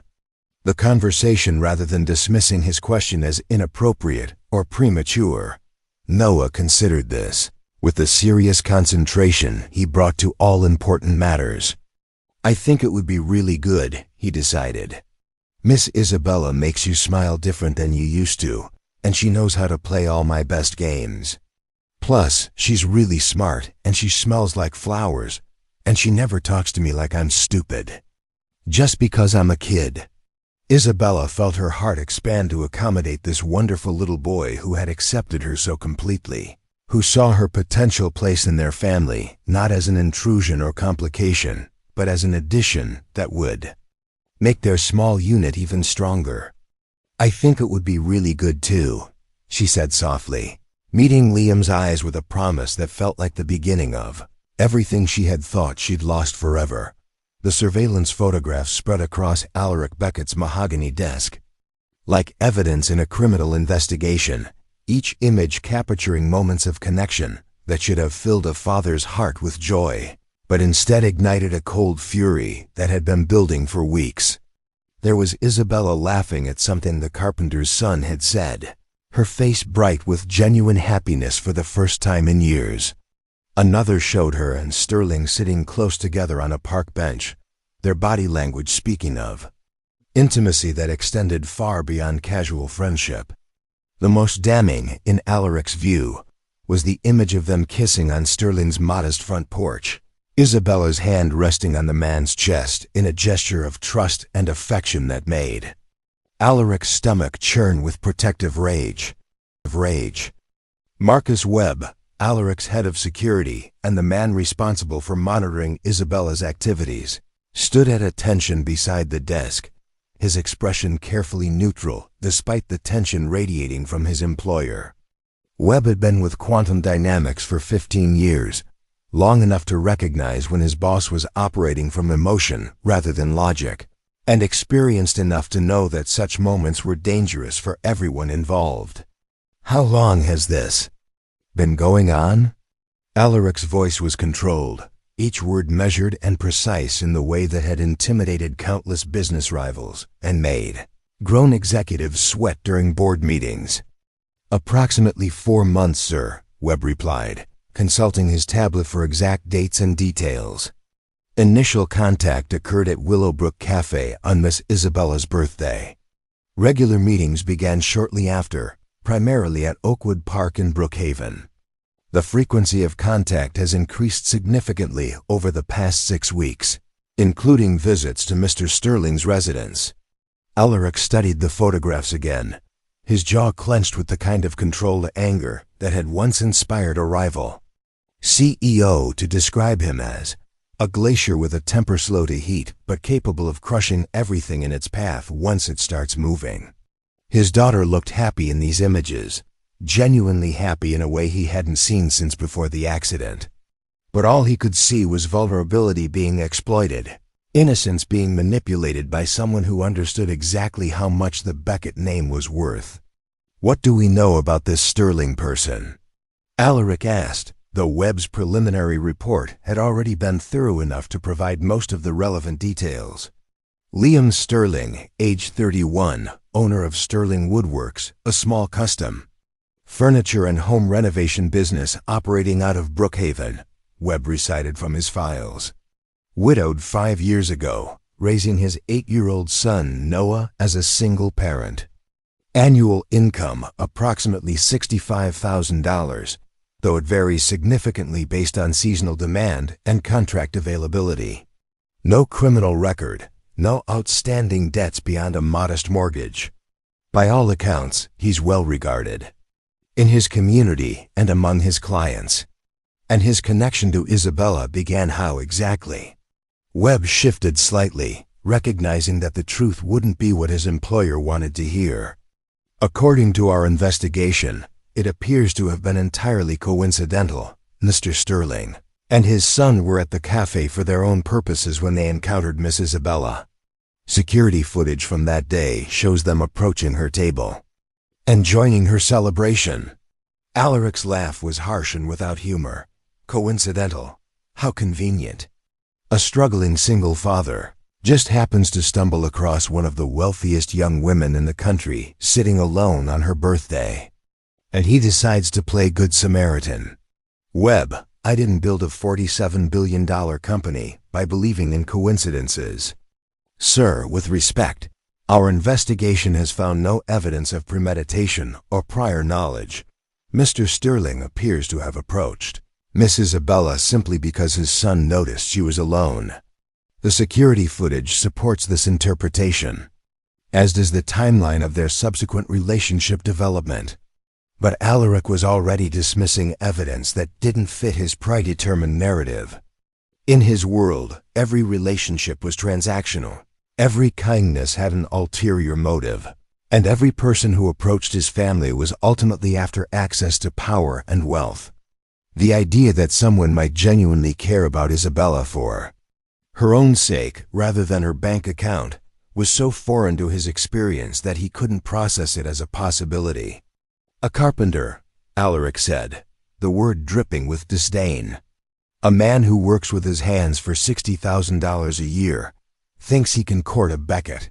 A: the conversation rather than dismissing his question as inappropriate or premature. Noah considered this with the serious concentration he brought to all important matters. "I think it would be really good," he decided. "Miss Isabella makes you smile different than you used to, and she knows how to play all my best games. Plus, she's really smart, and she smells like flowers, and she never talks to me like I'm stupid. Just because I'm a kid." Isabella felt her heart expand to accommodate this wonderful little boy who had accepted her so completely, who saw her potential place in their family not as an intrusion or complication, but as an addition that would make their small unit even stronger. "I think it would be really good too," she said softly, meeting Liam's eyes with a promise that felt like the beginning of everything she had thought she'd lost forever. The surveillance photographs spread across Alaric Beckett's mahogany desk, like evidence in a criminal investigation, each image capturing moments of connection that should have filled a father's heart with joy, but instead ignited a cold fury that had been building for weeks. There was Isabella laughing at something the carpenter's son had said, her face bright with genuine happiness for the first time in years. Another showed her and Sterling sitting close together on a park bench, their body language speaking of intimacy that extended far beyond casual friendship. The most damning, in Alaric's view, was the image of them kissing on Sterling's modest front porch, Isabella's hand resting on the man's chest in a gesture of trust and affection that made Alaric's stomach churn with protective rage. Marcus Webb, Alaric's head of security and the man responsible for monitoring Isabella's activities, stood at attention beside the desk, his expression carefully neutral despite the tension radiating from his employer. Webb had been with Quantum Dynamics for 15 years, long enough to recognize when his boss was operating from emotion rather than logic, and experienced enough to know that such moments were dangerous for everyone involved. "How long has this been going on?" Alaric's voice was controlled, each word measured and precise in the way that had intimidated countless business rivals and made grown executives sweat during board meetings. "Approximately 4 months, sir," Webb replied, consulting his tablet for exact dates and details. Initial contact occurred at Willowbrook Cafe on Miss Isabella's birthday. Regular meetings began shortly after, primarily at Oakwood Park in Brookhaven. The frequency of contact has increased significantly over the past 6 weeks, including visits to Mr. Sterling's residence. Alaric studied the photographs again, his jaw clenched with the kind of controlled anger that had once inspired a rival CEO to describe him as a glacier with a temper slow to heat but capable of crushing everything in its path once it starts moving. His daughter looked happy in these images, genuinely happy in a way he hadn't seen since before the accident. But all he could see was vulnerability being exploited, innocence being manipulated by someone who understood exactly how much the Beckett name was worth. "What do we know about this Sterling person?" Alaric asked, though Webb's preliminary report had already been thorough enough to provide most of the relevant details. Liam Sterling, age 31, owner of Sterling Woodworks, a small custom furniture and home renovation business operating out of Brookhaven, Webb recited from his files. Widowed 5 years ago, raising his 8-year-old son, Noah, as a single parent. Annual income approximately $65,000, though it varies significantly based on seasonal demand and contract availability. No criminal record, no outstanding debts beyond a modest mortgage. By all accounts, he's well regarded in his community and among his clients. And his connection to Isabella began how exactly? Webb shifted slightly, recognizing that the truth wouldn't be what his employer wanted to hear. According to our investigation, it appears to have been entirely coincidental. Mr. Sterling and his son were at the cafe for their own purposes when they encountered Miss Isabella. Security footage from that day shows them approaching her table and joining her celebration. Alaric's laugh was harsh and without humor. Coincidental? How convenient. A struggling single father just happens to stumble across one of the wealthiest young women in the country sitting alone on her birthday. And he decides to play Good Samaritan. Webb, I didn't build a $47 billion company by believing in coincidences. Sir, with respect, our investigation has found no evidence of premeditation or prior knowledge. Mr. Sterling appears to have approached Miss Isabella simply because his son noticed she was alone. The security footage supports this interpretation, as does the timeline of their subsequent relationship development. But Alaric was already dismissing evidence that didn't fit his predetermined narrative. In his world, every relationship was transactional. Every kindness had an ulterior motive, and every person who approached his family was ultimately after access to power and wealth. The idea that someone might genuinely care about Isabella for her own sake rather than her bank account was so foreign to his experience that he couldn't process it as a possibility. "A carpenter," Alaric said, the word dripping with disdain. "A man who works with his hands for $60,000 a year thinks he can court a Beckett.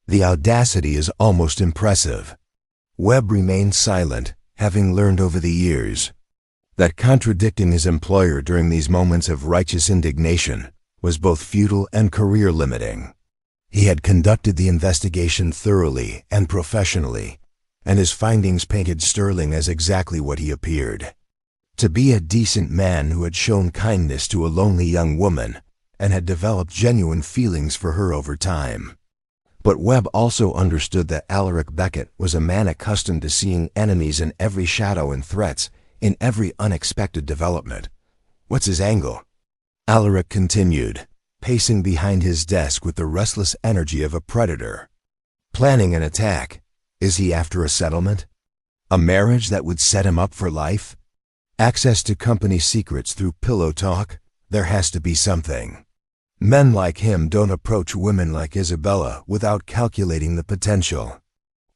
A: The audacity is almost impressive." Webb remained silent, having learned over the years that contradicting his employer during these moments of righteous indignation was both futile and career-limiting. He had conducted the investigation thoroughly and professionally, and his findings painted Sterling as exactly what he appeared to be: a decent man who had shown kindness to a lonely young woman and had developed genuine feelings for her over time. But Webb also understood that Alaric Beckett was a man accustomed to seeing enemies in every shadow and threats in every unexpected development. "What's his angle?" Alaric continued, pacing behind his desk with the restless energy of a predator. "Planning an attack. Is he after a settlement? A marriage that would set him up for life? Access to company secrets through pillow talk? There has to be something. Men like him don't approach women like Isabella without calculating the potential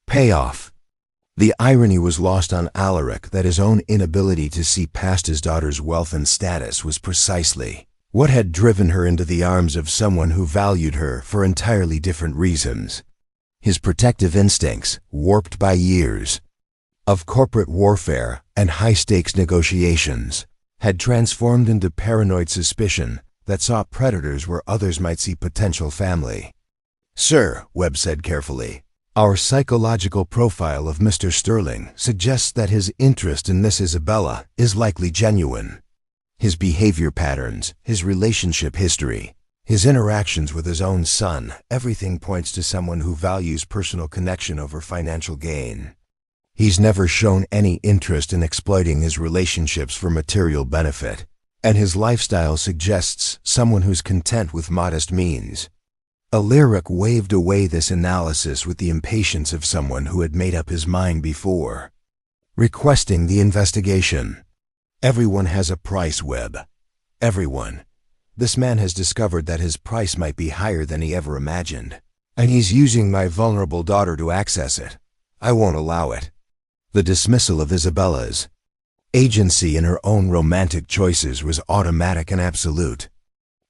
A: payoff." The irony was lost on Alaric that his own inability to see past his daughter's wealth and status was precisely what had driven her into the arms of someone who valued her for entirely different reasons. His protective instincts, warped by years of corporate warfare and high-stakes negotiations, had transformed into paranoid suspicion that saw predators where others might see potential family. "Sir," Webb said carefully, "our psychological profile of Mr. Sterling suggests that his interest in Miss Isabella is likely genuine. His behavior patterns, his relationship history, his interactions with his own son, everything points to someone who values personal connection over financial gain. He's never shown any interest in exploiting his relationships for material benefit, and his lifestyle suggests someone who's content with modest means." Alaric waved away this analysis with the impatience of someone who had made up his mind before. requesting the investigation. Everyone has a price, Webb. Everyone. This man has discovered that his price might be higher than he ever imagined, and he's using my vulnerable daughter to access it. I won't allow it. The dismissal of Isabella's agency in her own romantic choices was automatic and absolute.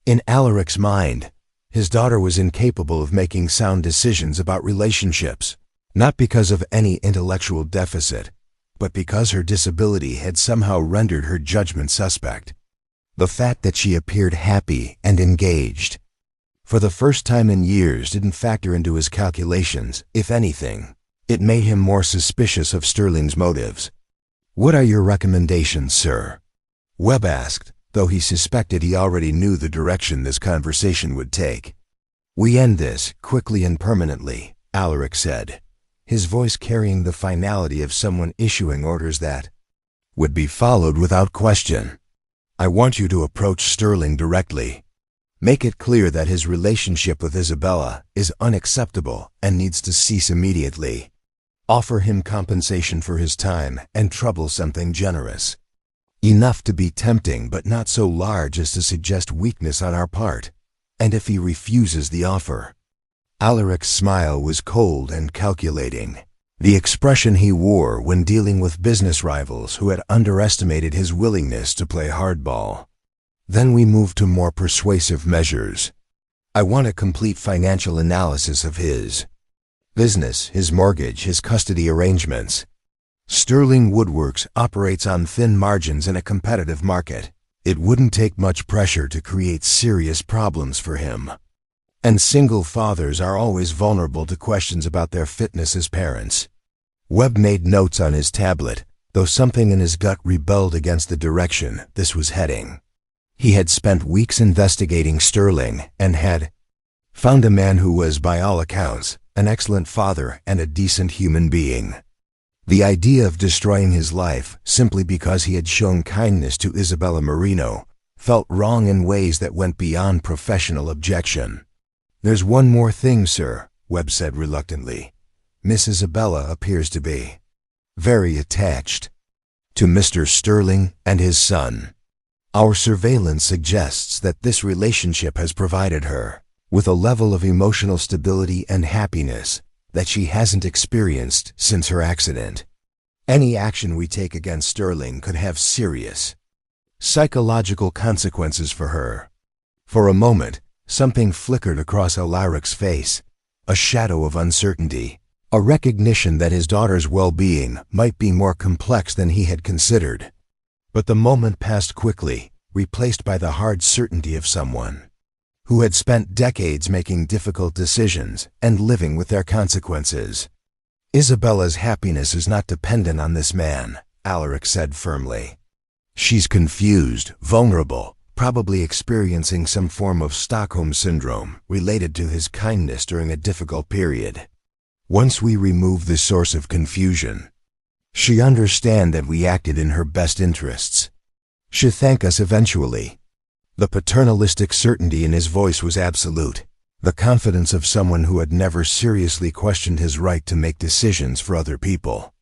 A: In Alaric's mind, his daughter was incapable of making sound decisions about relationships, not because of any intellectual deficit, but because her disability had somehow rendered her judgment suspect. The fact that she appeared happy and engaged for the first time in years didn't factor into his calculations. If anything, it made him more suspicious of Sterling's motives. "What are your recommendations, sir?" Webb asked, though he suspected he already knew the direction this conversation would take. "We end this, quickly and permanently," Alaric said, his voice carrying the finality of someone issuing orders that would be followed without question. "I want you to approach Sterling directly. Make it clear that his relationship with Isabella is unacceptable and needs to cease immediately. Offer him compensation for his time and trouble, something generous. Enough to be tempting but not so large as to suggest weakness on our part. And if he refuses the offer..." Alaric's smile was cold and calculating, the expression he wore when dealing with business rivals who had underestimated his willingness to play hardball. "Then we move to more persuasive measures. I want a complete financial analysis of his business, his mortgage, his custody arrangements. Sterling Woodworks operates on thin margins in a competitive market. It wouldn't take much pressure to create serious problems for him. And single fathers are always vulnerable to questions about their fitness as parents." Webb made notes on his tablet, though something in his gut rebelled against the direction this was heading. He had spent weeks investigating Sterling and had found a man who was, by all accounts, an excellent father and a decent human being. The idea of destroying his life simply because he had shown kindness to Isabella Marino felt wrong in ways that went beyond professional objection. "There's one more thing, sir," Webb said reluctantly. "Miss Isabella appears to be very attached to Mr. Sterling and his son. Our surveillance suggests that this relationship has provided her with a level of emotional stability and happiness that she hasn't experienced since her accident. Any action we take against Sterling could have serious psychological consequences for her." For a moment, something flickered across Alaric's face, a shadow of uncertainty, a recognition that his daughter's well-being might be more complex than he had considered. But the moment passed quickly, replaced by the hard certainty of someone who had spent decades making difficult decisions and living with their consequences. "Isabella's happiness is not dependent on this man," Alaric said firmly. "She's confused, vulnerable, probably experiencing some form of Stockholm Syndrome related to his kindness during a difficult period. Once we remove the source of confusion, she understands that we acted in her best interests. She'll thank us eventually." The paternalistic certainty in his voice was absolute, the confidence of someone who had never seriously questioned his right to make decisions for other people,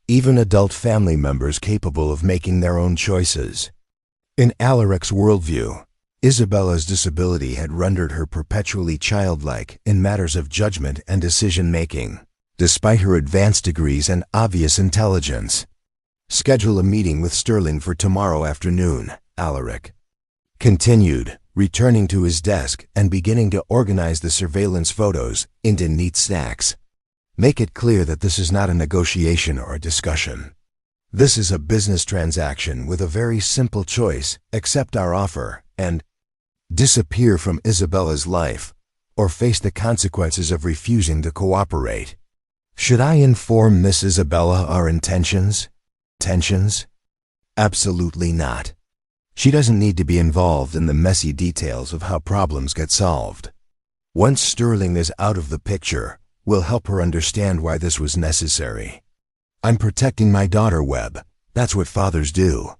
A: even adult family members capable of making their own choices. In Alaric's worldview, Isabella's disability had rendered her perpetually childlike in matters of judgment and decision-making, despite her advanced degrees and obvious intelligence. "Schedule a meeting with Sterling for tomorrow afternoon," Alaric continued, returning to his desk and beginning to organize the surveillance photos into neat stacks. "Make it clear that this is not a negotiation or a discussion. This is a business transaction with a very simple choice: accept our offer and disappear from Isabella's life, or face the consequences of refusing to cooperate." "Should I inform Miss Isabella our intentions?" "Absolutely not. She doesn't need to be involved in the messy details of how problems get solved. Once Sterling is out of the picture, we'll help her understand why this was necessary. I'm protecting my daughter, Webb. That's what fathers do."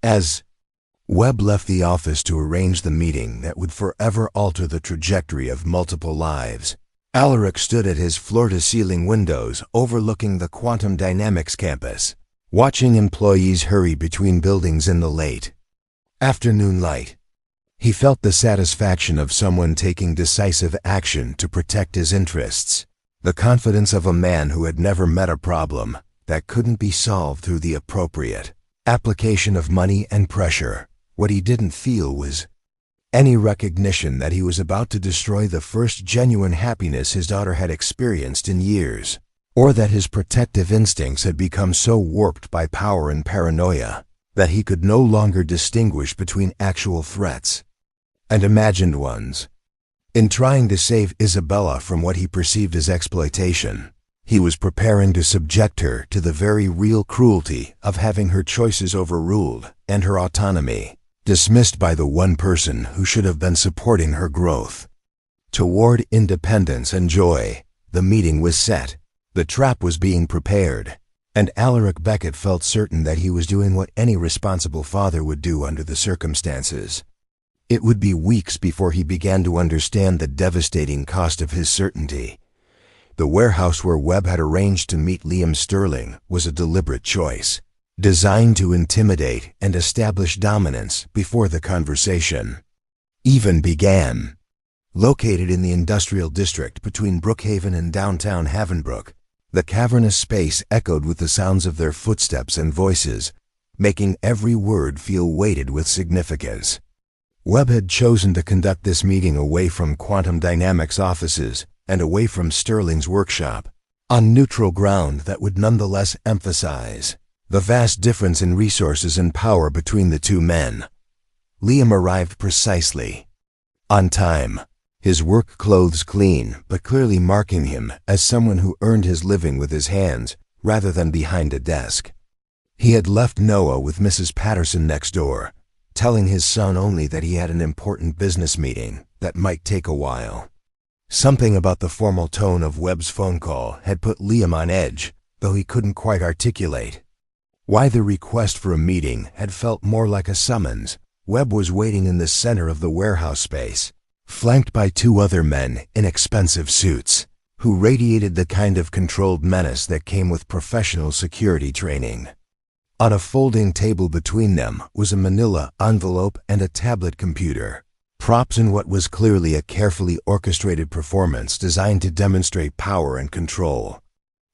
A: As Webb left the office to arrange the meeting that would forever alter the trajectory of multiple lives, Alaric stood at his floor-to-ceiling windows overlooking the quantum dynamics campus, watching employees hurry between buildings in the late afternoon light. He felt the satisfaction of someone taking decisive action to protect his interests, the confidence of a man who had never met a problem that couldn't be solved through the appropriate application of money and pressure. What he didn't feel was any recognition that he was about to destroy the first genuine happiness his daughter had experienced in years, or that his protective instincts had become so warped by power and paranoia that he could no longer distinguish between actual threats and imagined ones. In trying to save Isabella from what he perceived as exploitation, he was preparing to subject her to the very real cruelty of having her choices overruled and her autonomy dismissed by the one person who should have been supporting her growth toward independence and joy. The meeting was set. The trap was being prepared, and Alaric Beckett felt certain that he was doing what any responsible father would do under the circumstances. It would be weeks before he began to understand the devastating cost of his certainty. The warehouse where Webb had arranged to meet Liam Sterling was a deliberate choice, designed to intimidate and establish dominance before the conversation even began. Located in the industrial district between Brookhaven and downtown Havenbrook, the cavernous space echoed with the sounds of their footsteps and voices, making every word feel weighted with significance. Webb had chosen to conduct this meeting away from Quantum Dynamics' offices and away from Sterling's workshop, on neutral ground that would nonetheless emphasize the vast difference in resources and power between the two men. Liam arrived precisely on time, his work clothes clean but clearly marking him as someone who earned his living with his hands rather than behind a desk. He had left Noah with Mrs. Patterson next door, telling his son only that he had an important business meeting that might take a while. Something about the formal tone of Webb's phone call had put Liam on edge, though he couldn't quite articulate why the request for a meeting had felt more like a summons. Webb was waiting in the center of the warehouse space, flanked by two other men in expensive suits, who radiated the kind of controlled menace that came with professional security training. On a folding table between them was a manila envelope and a tablet computer, props in what was clearly a carefully orchestrated performance designed to demonstrate power and control.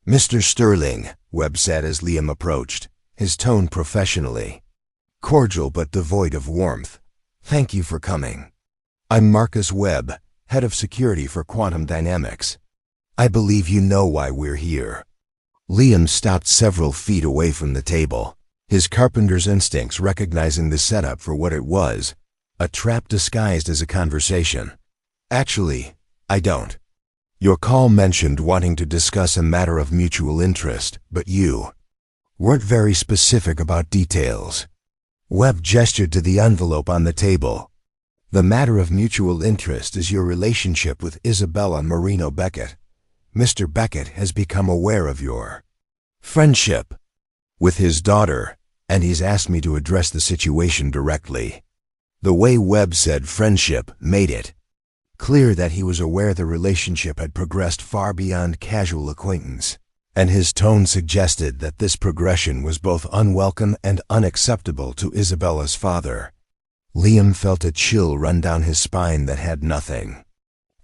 A: "Mr. Sterling," Webb said as Liam approached, his tone professionally cordial but devoid of warmth. "Thank you for coming. I'm Marcus Webb, head of security for Quantum Dynamics. I believe you know why we're here." Liam stopped several feet away from the table, his carpenter's instincts recognizing the setup for what it was, a trap disguised as a conversation. "Actually, I don't. Your call mentioned wanting to discuss a matter of mutual interest, but you weren't very specific about details." Webb gestured to the envelope on the table. "The matter of mutual interest is your relationship with Isabella Marino Beckett. Mr. Beckett has become aware of your friendship with his daughter, and he's asked me to address the situation directly." The way Webb said friendship made it clear that he was aware the relationship had progressed far beyond casual acquaintance, and his tone suggested that this progression was both unwelcome and unacceptable to Isabella's father. Liam felt a chill run down his spine that had nothing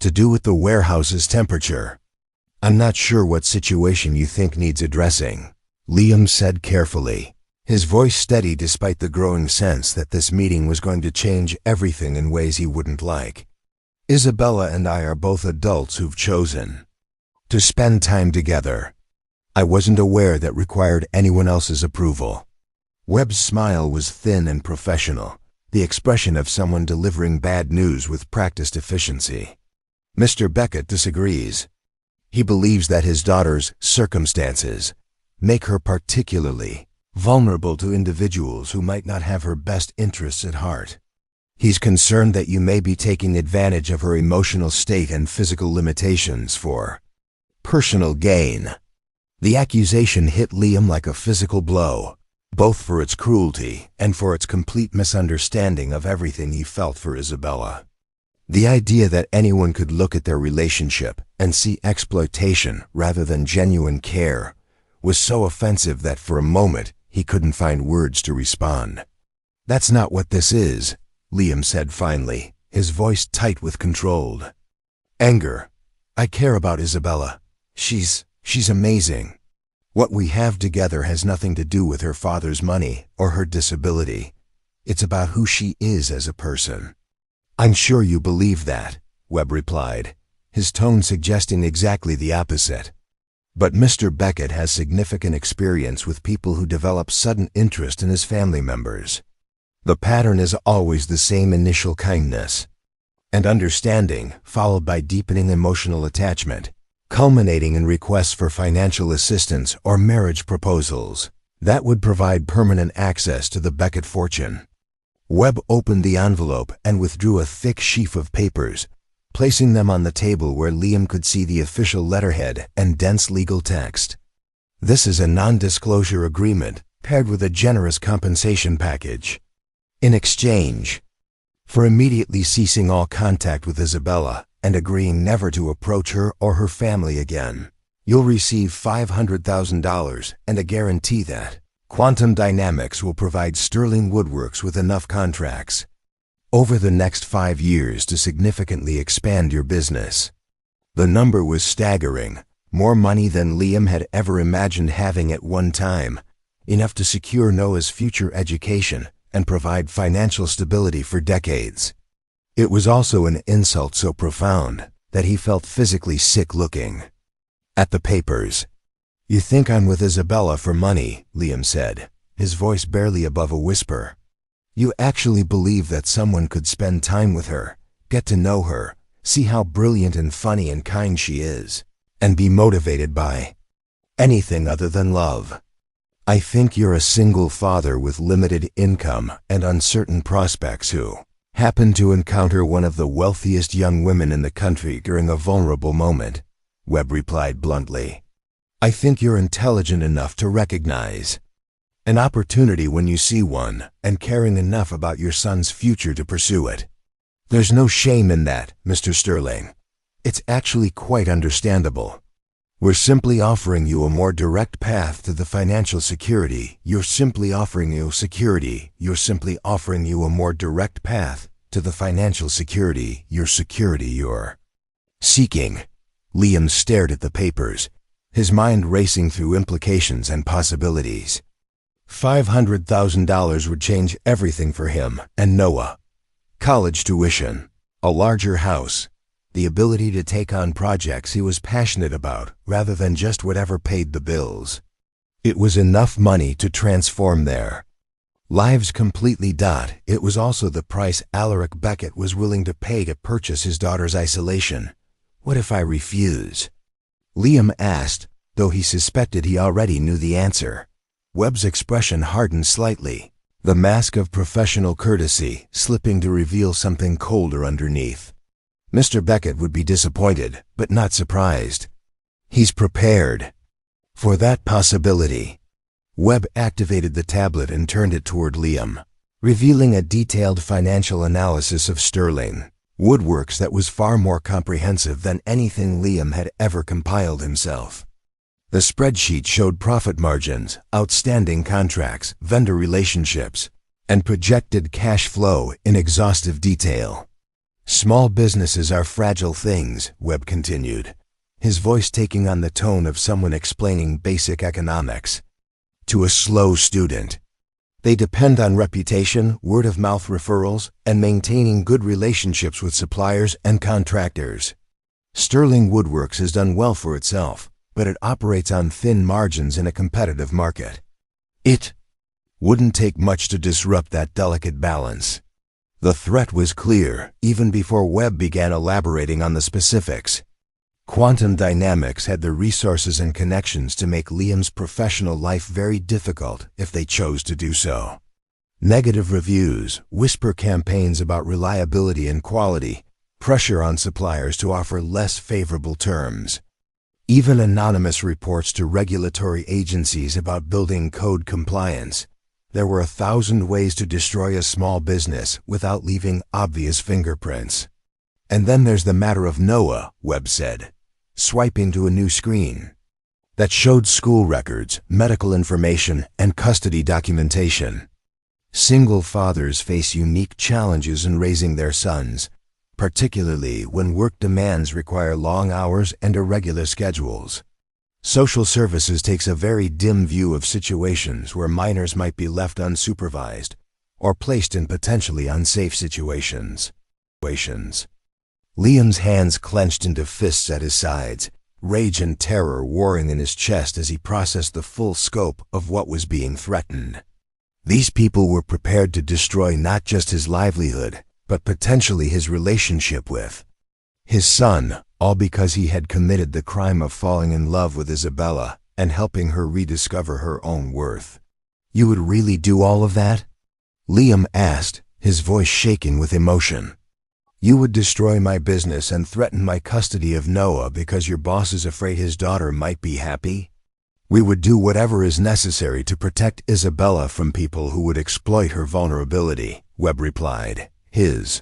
A: to do with the warehouse's temperature. "I'm not sure what situation you think needs addressing," Liam said carefully, his voice steady despite the growing sense that this meeting was going to change everything in ways he wouldn't like. "Isabella and I are both adults who've chosen to spend time together. I wasn't aware that required anyone else's approval." Webb's smile was thin and professional, the expression of someone delivering bad news with practiced efficiency. "Mr. Beckett disagrees. He believes that his daughter's circumstances make her particularly vulnerable to individuals who might not have her best interests at heart. He's concerned that you may be taking advantage of her emotional state and physical limitations for personal gain." The accusation hit Liam like a physical blow, both for its cruelty and for its complete misunderstanding of everything he felt for Isabella. The idea that anyone could look at their relationship and see exploitation rather than genuine care was so offensive that for a moment He couldn't find words to respond. "That's not what this is," Liam said finally, his voice tight with controlled anger. "I care about Isabella. She's amazing. What we have together has nothing to do with her father's money or her disability. It's about who she is as a person." "I'm sure you believe that," Webb replied, his tone suggesting exactly the opposite. "But Mr. Beckett has significant experience with people who develop sudden interest in his family members. The pattern is always the same: initial kindness and understanding, followed by deepening emotional attachment, culminating in requests for financial assistance or marriage proposals that would provide permanent access to the Beckett fortune." Webb opened the envelope and withdrew a thick sheaf of papers, placing them on the table where Liam could see the official letterhead and dense legal text. "This is a non-disclosure agreement paired with a generous compensation package. In exchange for immediately ceasing all contact with Isabella and agreeing never to approach her or her family again, you'll receive $500,000 and a guarantee that Quantum Dynamics will provide Sterling Woodworks with enough contracts over the next 5 years to significantly expand your business." The number was staggering, more money than Liam had ever imagined having at one time, enough to secure Noah's future education and provide financial stability for decades. It was also an insult so profound that he felt physically sick looking at the papers. "You think I'm with Isabella for money," Liam said, his voice barely above a whisper. "You actually believe that someone could spend time with her, get to know her, see how brilliant and funny and kind she is, and be motivated by anything other than love? I think you're a single father with limited income and uncertain prospects who happened to encounter one of the wealthiest young women in the country during a vulnerable moment," Webb replied bluntly. "I think you're intelligent enough to recognize an opportunity when you see one and caring enough about your son's future to pursue it. There's no shame in that, Mr. Sterling. It's actually quite understandable. We're simply offering you a more direct path to the financial security. You're simply offering you security. You're simply offering you a more direct path to the financial security you're seeking." Liam stared at the papers, his mind racing through implications and possibilities. $500,000 would change everything for him and Noah. College tuition, a larger house, the ability to take on projects he was passionate about rather than just whatever paid the bills. It was enough money to transform their lives completely. It was also the price Alaric Beckett was willing to pay to purchase his daughter's isolation. "What if I refuse?" Liam asked, though he suspected he already knew the answer. Webb's expression hardened slightly, the mask of professional courtesy slipping to reveal something colder underneath. Mr. Beckett would be disappointed, but not surprised. "He's prepared for that possibility." Webb activated the tablet and turned it toward Liam, revealing a detailed financial analysis of Sterling Woodworks that was far more comprehensive than anything Liam had ever compiled himself. The spreadsheet showed profit margins, outstanding contracts, vendor relationships, and projected cash flow in exhaustive detail. "Small businesses are fragile things," Webb continued, his voice taking on the tone of someone explaining basic economics to a slow student. "They depend on reputation, word-of-mouth referrals, and maintaining good relationships with suppliers and contractors. Sterling Woodworks has done well for itself, but it operates on thin margins in a competitive market. It wouldn't take much to disrupt that delicate balance." The threat was clear, even before Webb began elaborating on the specifics. Quantum Dynamics had the resources and connections to make Liam's professional life very difficult if they chose to do so. Negative reviews, whisper campaigns about reliability and quality, pressure on suppliers to offer less favorable terms. Even anonymous reports to regulatory agencies about building code compliance. There were 1,000 ways to destroy a small business without leaving obvious fingerprints. "And then there's the matter of Noah," Webb said, swiping to a new screen. that showed school records, medical information, and custody documentation. Single fathers face unique challenges in raising their sons, particularly when work demands require long hours and irregular schedules. Social services takes a very dim view of situations where minors might be left unsupervised or placed in potentially unsafe situations. Liam's hands clenched into fists at his sides, rage and terror warring in his chest as he processed the full scope of what was being threatened. These people were prepared to destroy not just his livelihood, but potentially his relationship with his son, all because he had committed the crime of falling in love with Isabella and helping her rediscover her own worth. "You would really do all of that?" Liam asked, his voice shaking with emotion. "You would destroy my business and threaten my custody of Noah because your boss is afraid his daughter might be happy?" "We would do whatever is necessary to protect Isabella from people who would exploit her vulnerability," Webb replied, his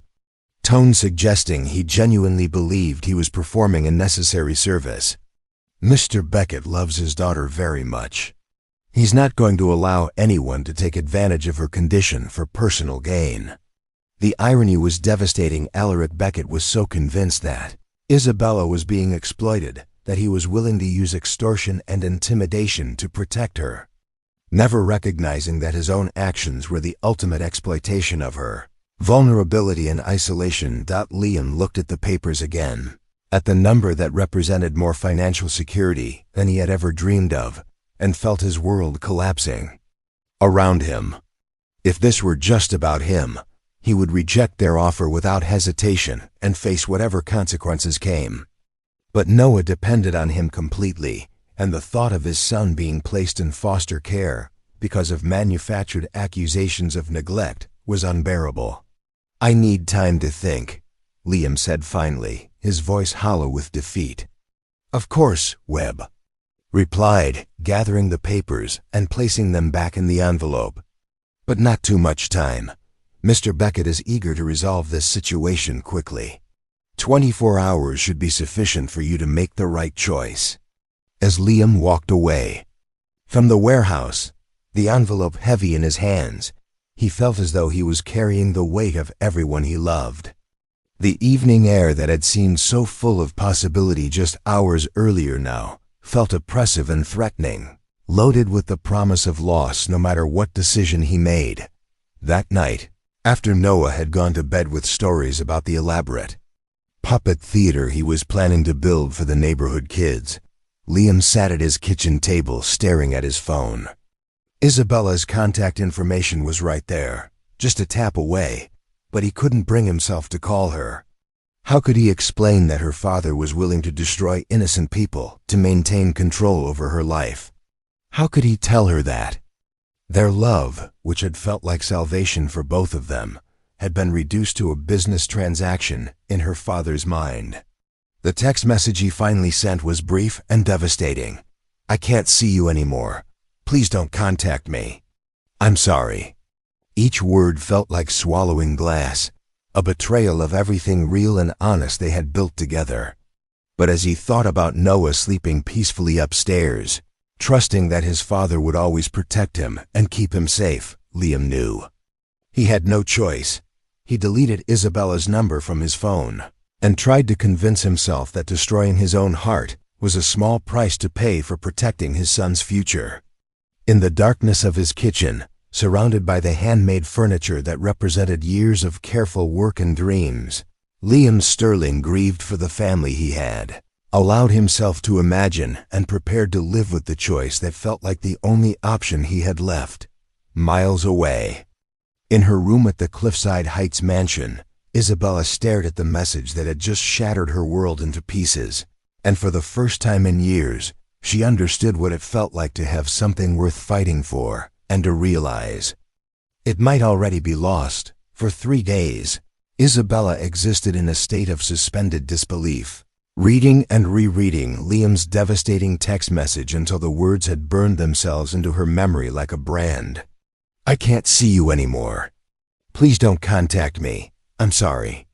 A: tone suggesting he genuinely believed he was performing a necessary service. "Mr. Beckett loves his daughter very much. He's not going to allow anyone to take advantage of her condition for personal gain." The irony was devastating. Alaric Beckett was so convinced that Isabella was being exploited that he was willing to use extortion and intimidation to protect her, never recognizing that his own actions were the ultimate exploitation of her vulnerability and isolation. Liam looked at the papers again, at the number that represented more financial security than he had ever dreamed of, and felt his world collapsing around him. If this were just about him, he would reject their offer without hesitation and face whatever consequences came. But Noah depended on him completely, and the thought of his son being placed in foster care because of manufactured accusations of neglect was unbearable. "I need time to think," Liam said finally, his voice hollow with defeat. "Of course," Webb replied, gathering the papers and placing them back in the envelope. "But not too much time. Mr. Beckett is eager to resolve this situation quickly. 24 hours should be sufficient for you to make the right choice." As Liam walked away from the warehouse, the envelope heavy in his hands, he felt as though he was carrying the weight of everyone he loved. The evening air that had seemed so full of possibility just hours earlier now felt oppressive and threatening, loaded with the promise of loss no matter what decision he made. That night, after Noah had gone to bed with stories about the elaborate puppet theater he was planning to build for the neighborhood kids, Liam sat at his kitchen table staring at his phone. Isabella's contact information was right there, just a tap away, but he couldn't bring himself to call her. How could he explain that her father was willing to destroy innocent people to maintain control over her life? How could he tell her that their love, which had felt like salvation for both of them, had been reduced to a business transaction in her father's mind? The text message he finally sent was brief and devastating. "I can't see you anymore. Please don't contact me. I'm sorry." Each word felt like swallowing glass, a betrayal of everything real and honest they had built together. But as he thought about Noah sleeping peacefully upstairs, trusting that his father would always protect him and keep him safe, Liam knew he had no choice. He deleted Isabella's number from his phone and tried to convince himself that destroying his own heart was a small price to pay for protecting his son's future. In the darkness of his kitchen, surrounded by the handmade furniture that represented years of careful work and dreams, Liam Sterling grieved for the family he had, allowed himself to imagine, and prepared to live with the choice that felt like the only option he had left, miles away. In her room at the Cliffside Heights mansion, Isabella stared at the message that had just shattered her world into pieces, and for the first time in years, she understood what it felt like to have something worth fighting for, and to realize it might already be lost. For 3 days, Isabella existed in a state of suspended disbelief, reading and rereading Liam's devastating text message until the words had burned themselves into her memory like a brand. "I can't see you anymore. Please don't contact me. I'm sorry."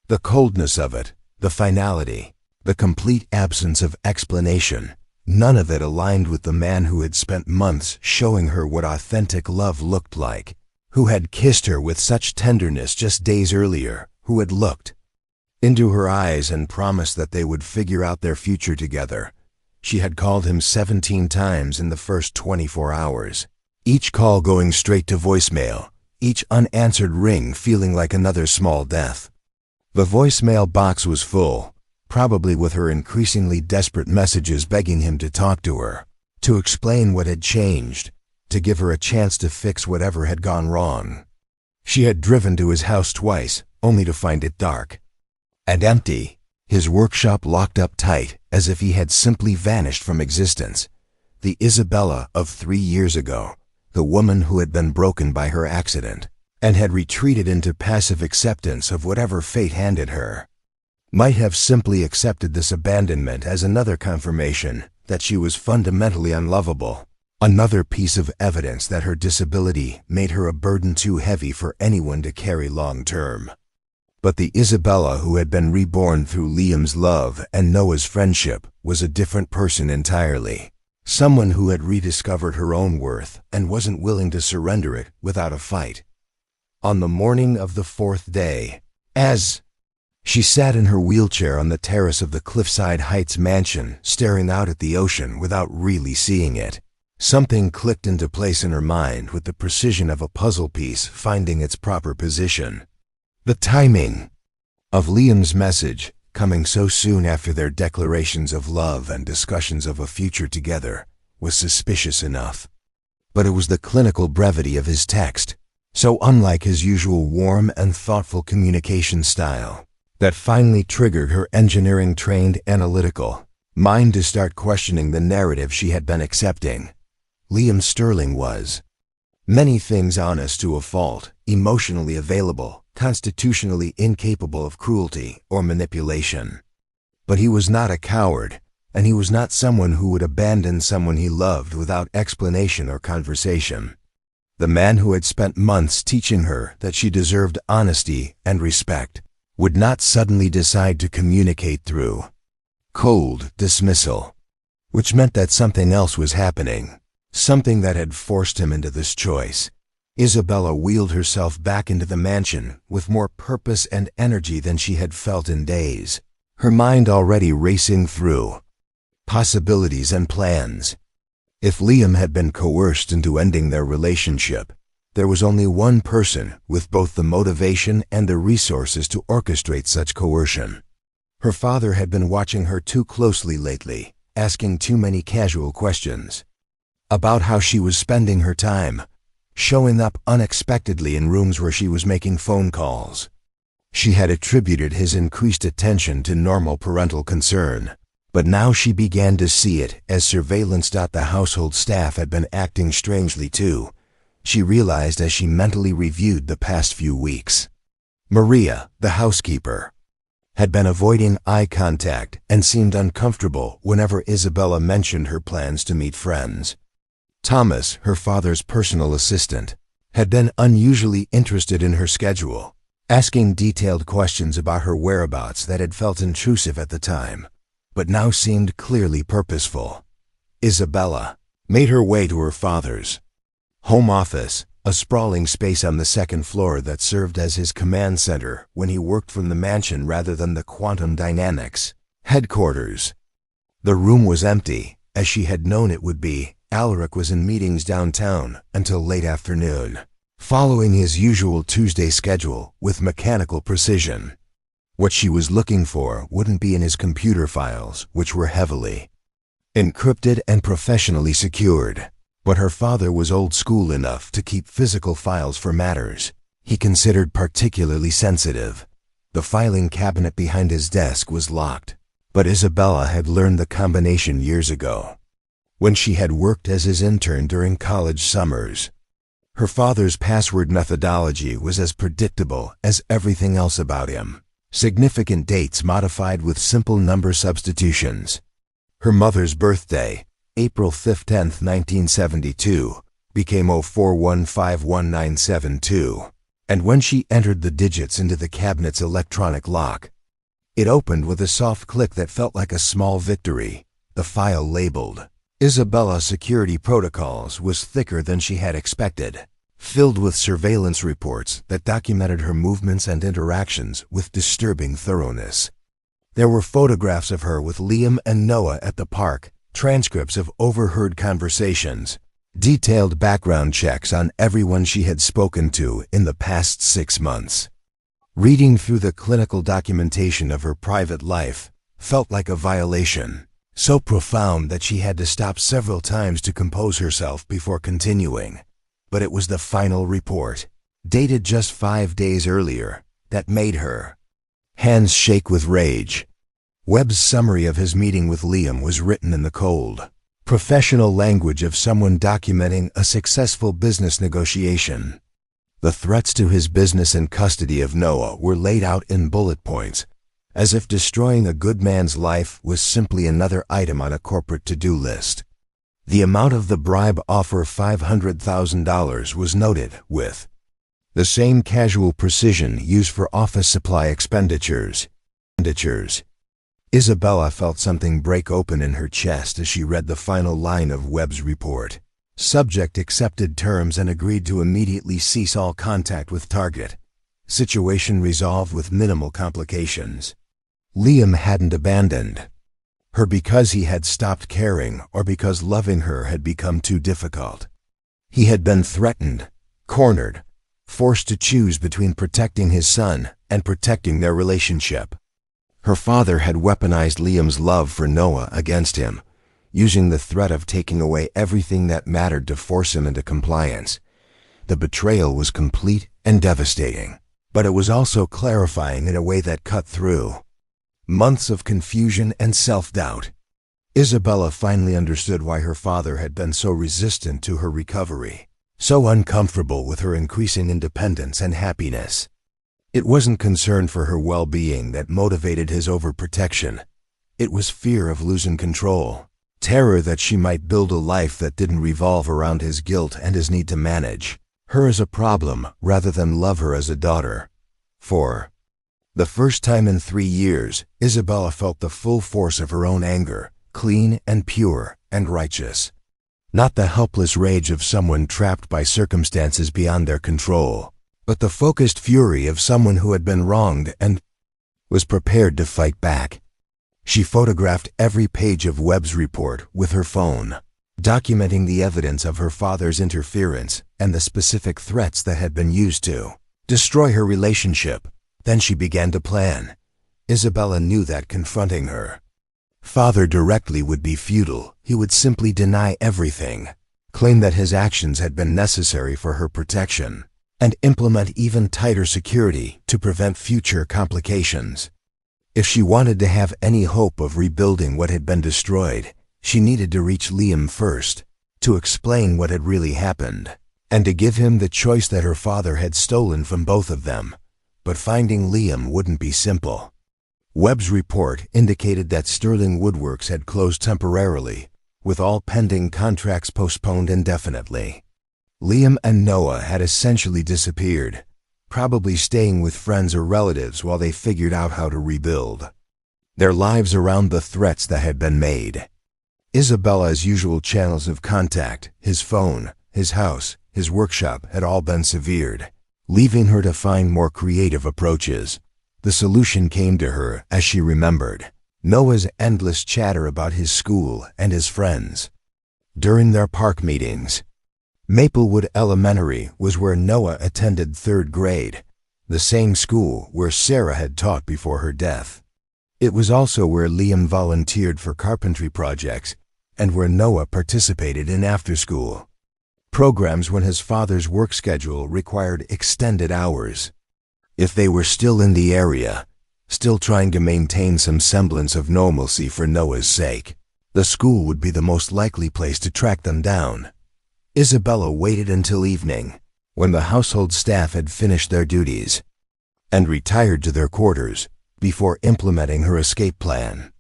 A: The coldness of it, the finality, the complete absence of explanation none of it aligned with the man who had spent months showing her what authentic love looked like, who had kissed her with such tenderness just days earlier, who had looked into her eyes and promised that they would figure out their future together. She had called him 17 times in the first 24 hours, each call going straight to voicemail, each unanswered ring feeling like another small death. The voicemail box was full, probably with her increasingly desperate messages begging him to talk to her, to explain what had changed, to give her a chance to fix whatever had gone wrong. She had driven to his house twice, only to find it dark and empty, his workshop locked up tight as if he had simply vanished from existence. The Isabella of 3 years ago, the woman who had been broken by her accident and had retreated into passive acceptance of whatever fate handed her, might have simply accepted this abandonment as another confirmation that she was fundamentally unlovable, another piece of evidence that her disability made her a burden too heavy for anyone to carry long term. But the Isabella who had been reborn through Liam's love and Noah's friendship was a different person entirely. Someone who had rediscovered her own worth and wasn't willing to surrender it without a fight. On the morning of the 4th day, as she sat in her wheelchair on the terrace of the Cliffside Heights mansion, staring out at the ocean without really seeing it, something clicked into place in her mind with the precision of a puzzle piece finding its proper position. The timing of Liam's message, coming so soon after their declarations of love and discussions of a future together, was suspicious enough. But it was the clinical brevity of his text, so unlike his usual warm and thoughtful communication style, that finally triggered her engineering-trained analytical mind to start questioning the narrative she had been accepting. Liam Sterling was many things honest to a fault, emotionally available, constitutionally incapable of cruelty or manipulation. But he was not a coward, and he was not someone who would abandon someone he loved without explanation or conversation. The man who had spent months teaching her that she deserved honesty and respect would not suddenly decide to communicate through cold dismissal, which meant that something else was happening, something that had forced him into this choice. Isabella wheeled herself back into the mansion with more purpose and energy than she had felt in days, her mind already racing through possibilities and plans. If Liam had been coerced into ending their relationship, there was only one person with both the motivation and the resources to orchestrate such coercion. Her father had been watching her too closely lately, asking too many casual questions about how she was spending her time, showing up unexpectedly in rooms where she was making phone calls. She had attributed his increased attention to normal parental concern, but now she began to see it as surveillance. The household staff had been acting strangely too, she realized as she mentally reviewed the past few weeks. Maria, the housekeeper, had been avoiding eye contact and seemed uncomfortable whenever Isabella mentioned her plans to meet friends. Thomas, her father's personal assistant, had been unusually interested in her schedule, asking detailed questions about her whereabouts that had felt intrusive at the time, but now seemed clearly purposeful. Isabella made her way to her father's home office, a sprawling space on the 2nd floor that served as his command center when he worked from the mansion rather than the Quantum Dynamics headquarters. The room was empty, as she had known it would be. Alaric was in meetings downtown until late afternoon, following his usual Tuesday schedule with mechanical precision. What she was looking for wouldn't be in his computer files, which were heavily encrypted and professionally secured, but her father was old school enough to keep physical files for matters he considered particularly sensitive. The filing cabinet behind his desk was locked, but Isabella had learned the combination years ago, when she had worked as his intern during college summers. Her father's password methodology was as predictable as everything else about him. Significant dates modified with simple number substitutions. Her mother's birthday, April 5, 10th, 1972, became 04151972, and when she entered the digits into the cabinet's electronic lock, it opened with a soft click that felt like a small victory. The file labeled Isabella Security Protocols was thicker than she had expected, filled with surveillance reports that documented her movements and interactions with disturbing thoroughness. There were photographs of her with Liam and Noah at the park, transcripts of overheard conversations, detailed background checks on everyone she had spoken to in the past 6 months. Reading through the clinical documentation of her private life felt like a violation, so profound that she had to stop several times to compose herself before continuing. But it was the final report, dated just 5 days earlier, that made her hands shake with rage. Webb's summary of his meeting with Liam was written in the cold, professional language of someone documenting a successful business negotiation. The threats to his business and custody of Noah were laid out in bullet points, as if destroying a good man's life was simply another item on a corporate to-do list. The amount of the bribe offer, $500,000, was noted with the same casual precision used for office supply expenditures. Isabella felt something break open in her chest as she read the final line of Webb's report. Subject accepted terms and agreed to immediately cease all contact with target. Situation resolved with minimal complications. Liam hadn't abandoned her because he had stopped caring or because loving her had become too difficult. He had been threatened, cornered, forced to choose between protecting his son and protecting their relationship. Her father had weaponized Liam's love for Noah against him, using the threat of taking away everything that mattered to force him into compliance. The betrayal was complete and devastating, but it was also clarifying in a way that cut through months of confusion and self-doubt. Isabella finally understood why her father had been so resistant to her recovery, so uncomfortable with her increasing independence and happiness. It wasn't concern for her well-being that motivated his overprotection. It was fear of losing control, terror that she might build a life that didn't revolve around his guilt and his need to manage her as a problem rather than love her as a daughter. For the first time in 3 years, Isabella felt the full force of her own anger, clean and pure and righteous. Not the helpless rage of someone trapped by circumstances beyond their control, but the focused fury of someone who had been wronged and was prepared to fight back. She photographed every page of Webb's report with her phone, documenting the evidence of her father's interference and the specific threats that had been used to destroy her relationship. Then she began to plan. Isabella knew that confronting her father directly would be futile. He would simply deny everything, claim that his actions had been necessary for her protection, and implement even tighter security to prevent future complications. If she wanted to have any hope of rebuilding what had been destroyed, she needed to reach Liam first, to explain what had really happened, and to give him the choice that her father had stolen from both of them. But finding Liam wouldn't be simple. Webb's report indicated that Sterling Woodworks had closed temporarily, with all pending contracts postponed indefinitely. Liam and Noah had essentially disappeared, probably staying with friends or relatives while they figured out how to rebuild their lives around the threats that had been made. Isabella's usual channels of contact, his phone, his house, his workshop, had all been severed, leaving her to find more creative approaches. The solution came to her as she remembered Noah's endless chatter about his school and his friends. During their park meetings, Maplewood Elementary was where Noah attended 3rd grade, the same school where Sarah had taught before her death. It was also where Liam volunteered for carpentry projects and where Noah participated in after-school programs when his father's work schedule required extended hours. If they were still in the area, still trying to maintain some semblance of normalcy for Noah's sake, the school would be the most likely place to track them down. Isabella waited until evening, when the household staff had finished their duties, and retired to their quarters before implementing her escape plan.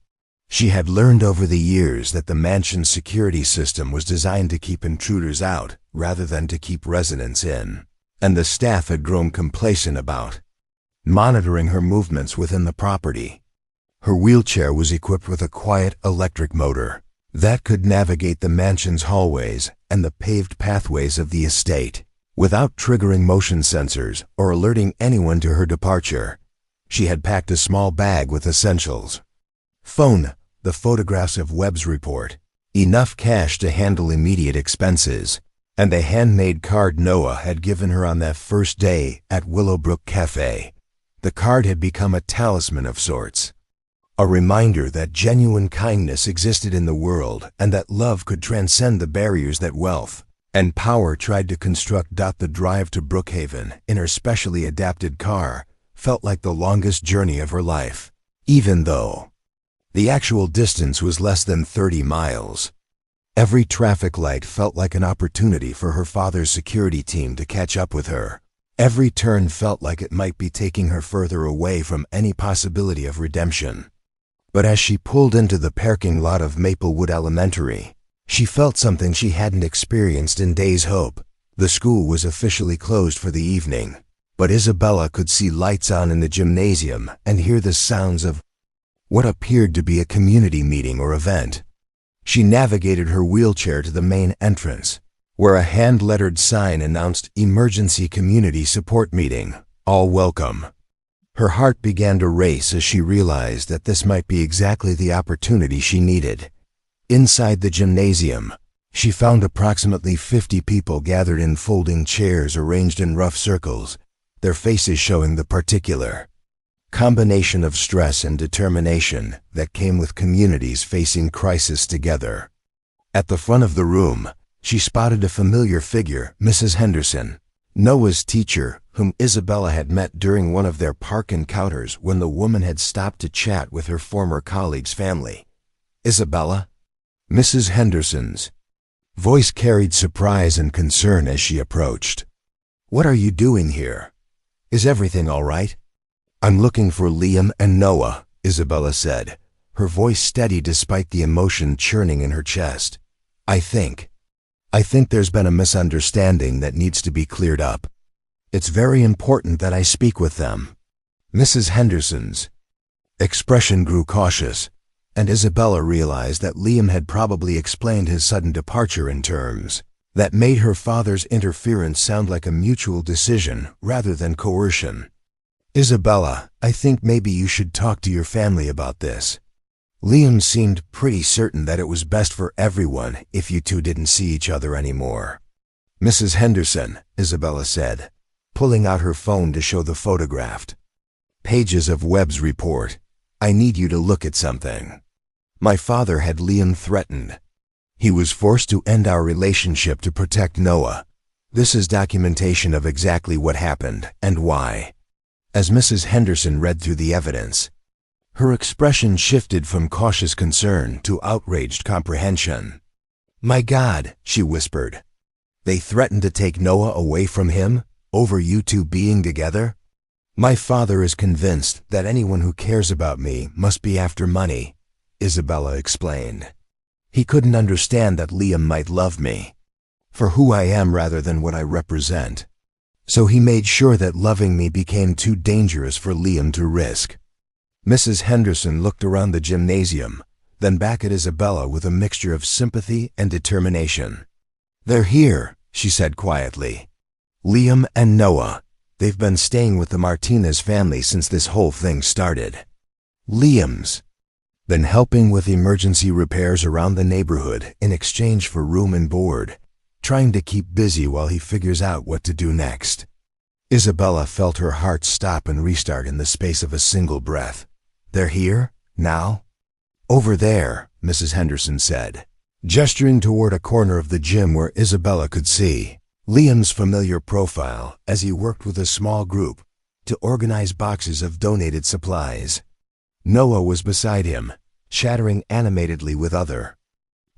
A: She had learned over the years that the mansion's security system was designed to keep intruders out rather than to keep residents in, and the staff had grown complacent about monitoring her movements within the property. Her wheelchair was equipped with a quiet electric motor that could navigate the mansion's hallways and the paved pathways of the estate without triggering motion sensors or alerting anyone to her departure. She had packed a small bag with essentials. Phone, the photographs of Webb's report, enough cash to handle immediate expenses, and the handmade card Noah had given her on that first day at Willowbrook Cafe. The card had become a talisman of sorts, a reminder that genuine kindness existed in the world and that love could transcend the barriers that wealth and power tried to construct. The drive to Brookhaven in her specially adapted car felt like the longest journey of her life, even though the actual distance was less than 30 miles. Every traffic light felt like an opportunity for her father's security team to catch up with her. Every turn felt like it might be taking her further away from any possibility of redemption. But as she pulled into the parking lot of Maplewood Elementary, she felt something she hadn't experienced in days. Hope. The school was officially closed for the evening, but Isabella could see lights on in the gymnasium and hear the sounds of what appeared to be a community meeting or event. She navigated her wheelchair to the main entrance, where a hand-lettered sign announced Emergency Community Support Meeting, all welcome. Her heart began to race as she realized that this might be exactly the opportunity she needed. Inside the gymnasium, she found approximately 50 people gathered in folding chairs arranged in rough circles, their faces showing the particular combination of stress and determination that came with communities facing crisis together. At the front of the room, she spotted a familiar figure, Mrs. Henderson, Noah's teacher, whom Isabella had met during one of their park encounters when the woman had stopped to chat with her former colleague's family. Isabella? Mrs. Henderson's voice carried surprise and concern as she approached. What are you doing here? Is everything all right? I'm looking for Liam and Noah, Isabella said, her voice steady despite the emotion churning in her chest. I think there's been a misunderstanding that needs to be cleared up. It's very important that I speak with them. Mrs. Henderson's expression grew cautious, and Isabella realized that Liam had probably explained his sudden departure in terms that made her father's interference sound like a mutual decision rather than coercion. Isabella, I think maybe you should talk to your family about this. Liam seemed pretty certain that it was best for everyone if you two didn't see each other anymore. Mrs. Henderson, Isabella said, pulling out her phone to show the photographed pages of Webb's report. I need you to look at something. My father had Liam threatened. He was forced to end our relationship to protect Noah. This is documentation of exactly what happened and why. As Mrs. Henderson read through the evidence, her expression shifted from cautious concern to outraged comprehension. My God, she whispered. They threatened to take Noah away from him over you two being together? My father is convinced that anyone who cares about me must be after money, Isabella explained. He couldn't understand that Liam might love me for who I am rather than what I represent. So he made sure that loving me became too dangerous for Liam to risk. Mrs. Henderson looked around the gymnasium, then back at Isabella with a mixture of sympathy and determination. They're here, she said quietly. Liam and Noah. They've been staying with the Martinez family since this whole thing started. Liam's been helping with emergency repairs around the neighborhood in exchange for room and board, trying to keep busy while he figures out what to do next. Isabella felt her heart stop and restart in the space of a single breath. They're here? Now? Over there, Mrs. Henderson said, gesturing toward a corner of the gym where Isabella could see Liam's familiar profile as he worked with a small group to organize boxes of donated supplies. Noah was beside him, chattering animatedly with other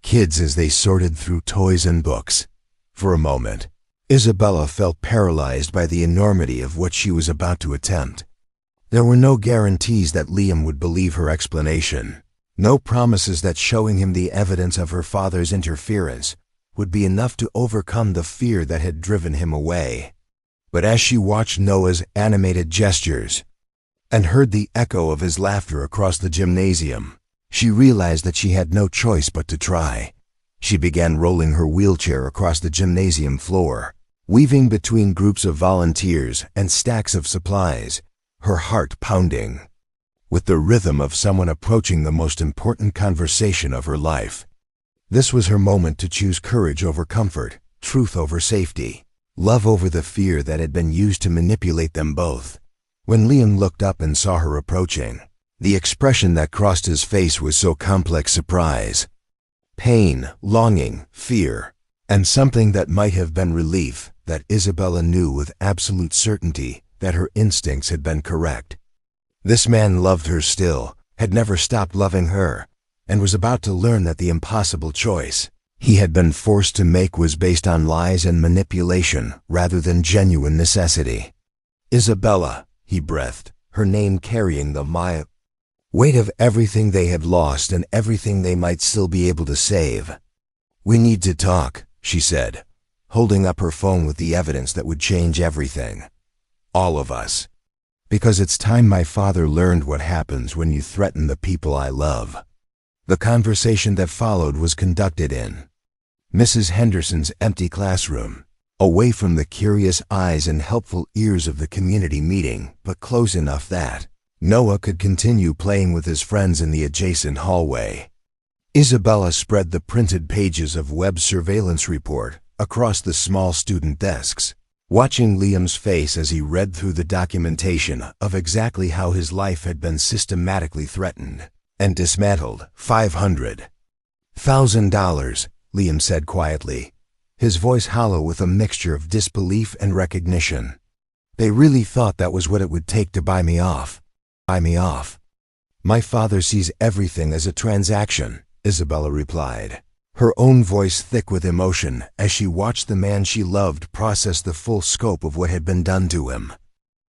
A: kids as they sorted through toys and books. For a moment, Isabella felt paralyzed by the enormity of what she was about to attempt. There were no guarantees that Liam would believe her explanation, no promises that showing him the evidence of her father's interference would be enough to overcome the fear that had driven him away. But as she watched Noah's animated gestures, and heard the echo of his laughter across the gymnasium. She realized that she had no choice but to try. She began rolling her wheelchair across the gymnasium floor, weaving between groups of volunteers and stacks of supplies, her heart pounding, with the rhythm of someone approaching the most important conversation of her life. This was her moment to choose courage over comfort, truth over safety, love over the fear that had been used to manipulate them both. When Liam looked up and saw her approaching, the expression that crossed his face was so complex: surprise, pain, longing, fear, and something that might have been relief, that Isabella knew with absolute certainty that her instincts had been correct. This man loved her still, had never stopped loving her, and was about to learn that the impossible choice he had been forced to make was based on lies and manipulation rather than genuine necessity. Isabella, he breathed, her name carrying the weight of everything they had lost and everything they might still be able to save. "We need to talk," she said, holding up her phone with the evidence that would change everything. "All of us. Because it's time my father learned what happens when you threaten the people I love." The conversation that followed was conducted in Mrs. Henderson's empty classroom, away from the curious eyes and helpful ears of the community meeting, but close enough that Noah could continue playing with his friends in the adjacent hallway. Isabella spread the printed pages of Webb's surveillance report across the small student desks, watching Liam's face as he read through the documentation of exactly how his life had been systematically threatened and dismantled. $500,000, Liam said quietly, his voice hollow with a mixture of disbelief and recognition. "They really thought that was what it would take to buy me off. My father sees everything as a transaction," Isabella replied, her own voice thick with emotion as she watched the man she loved process the full scope of what had been done to him.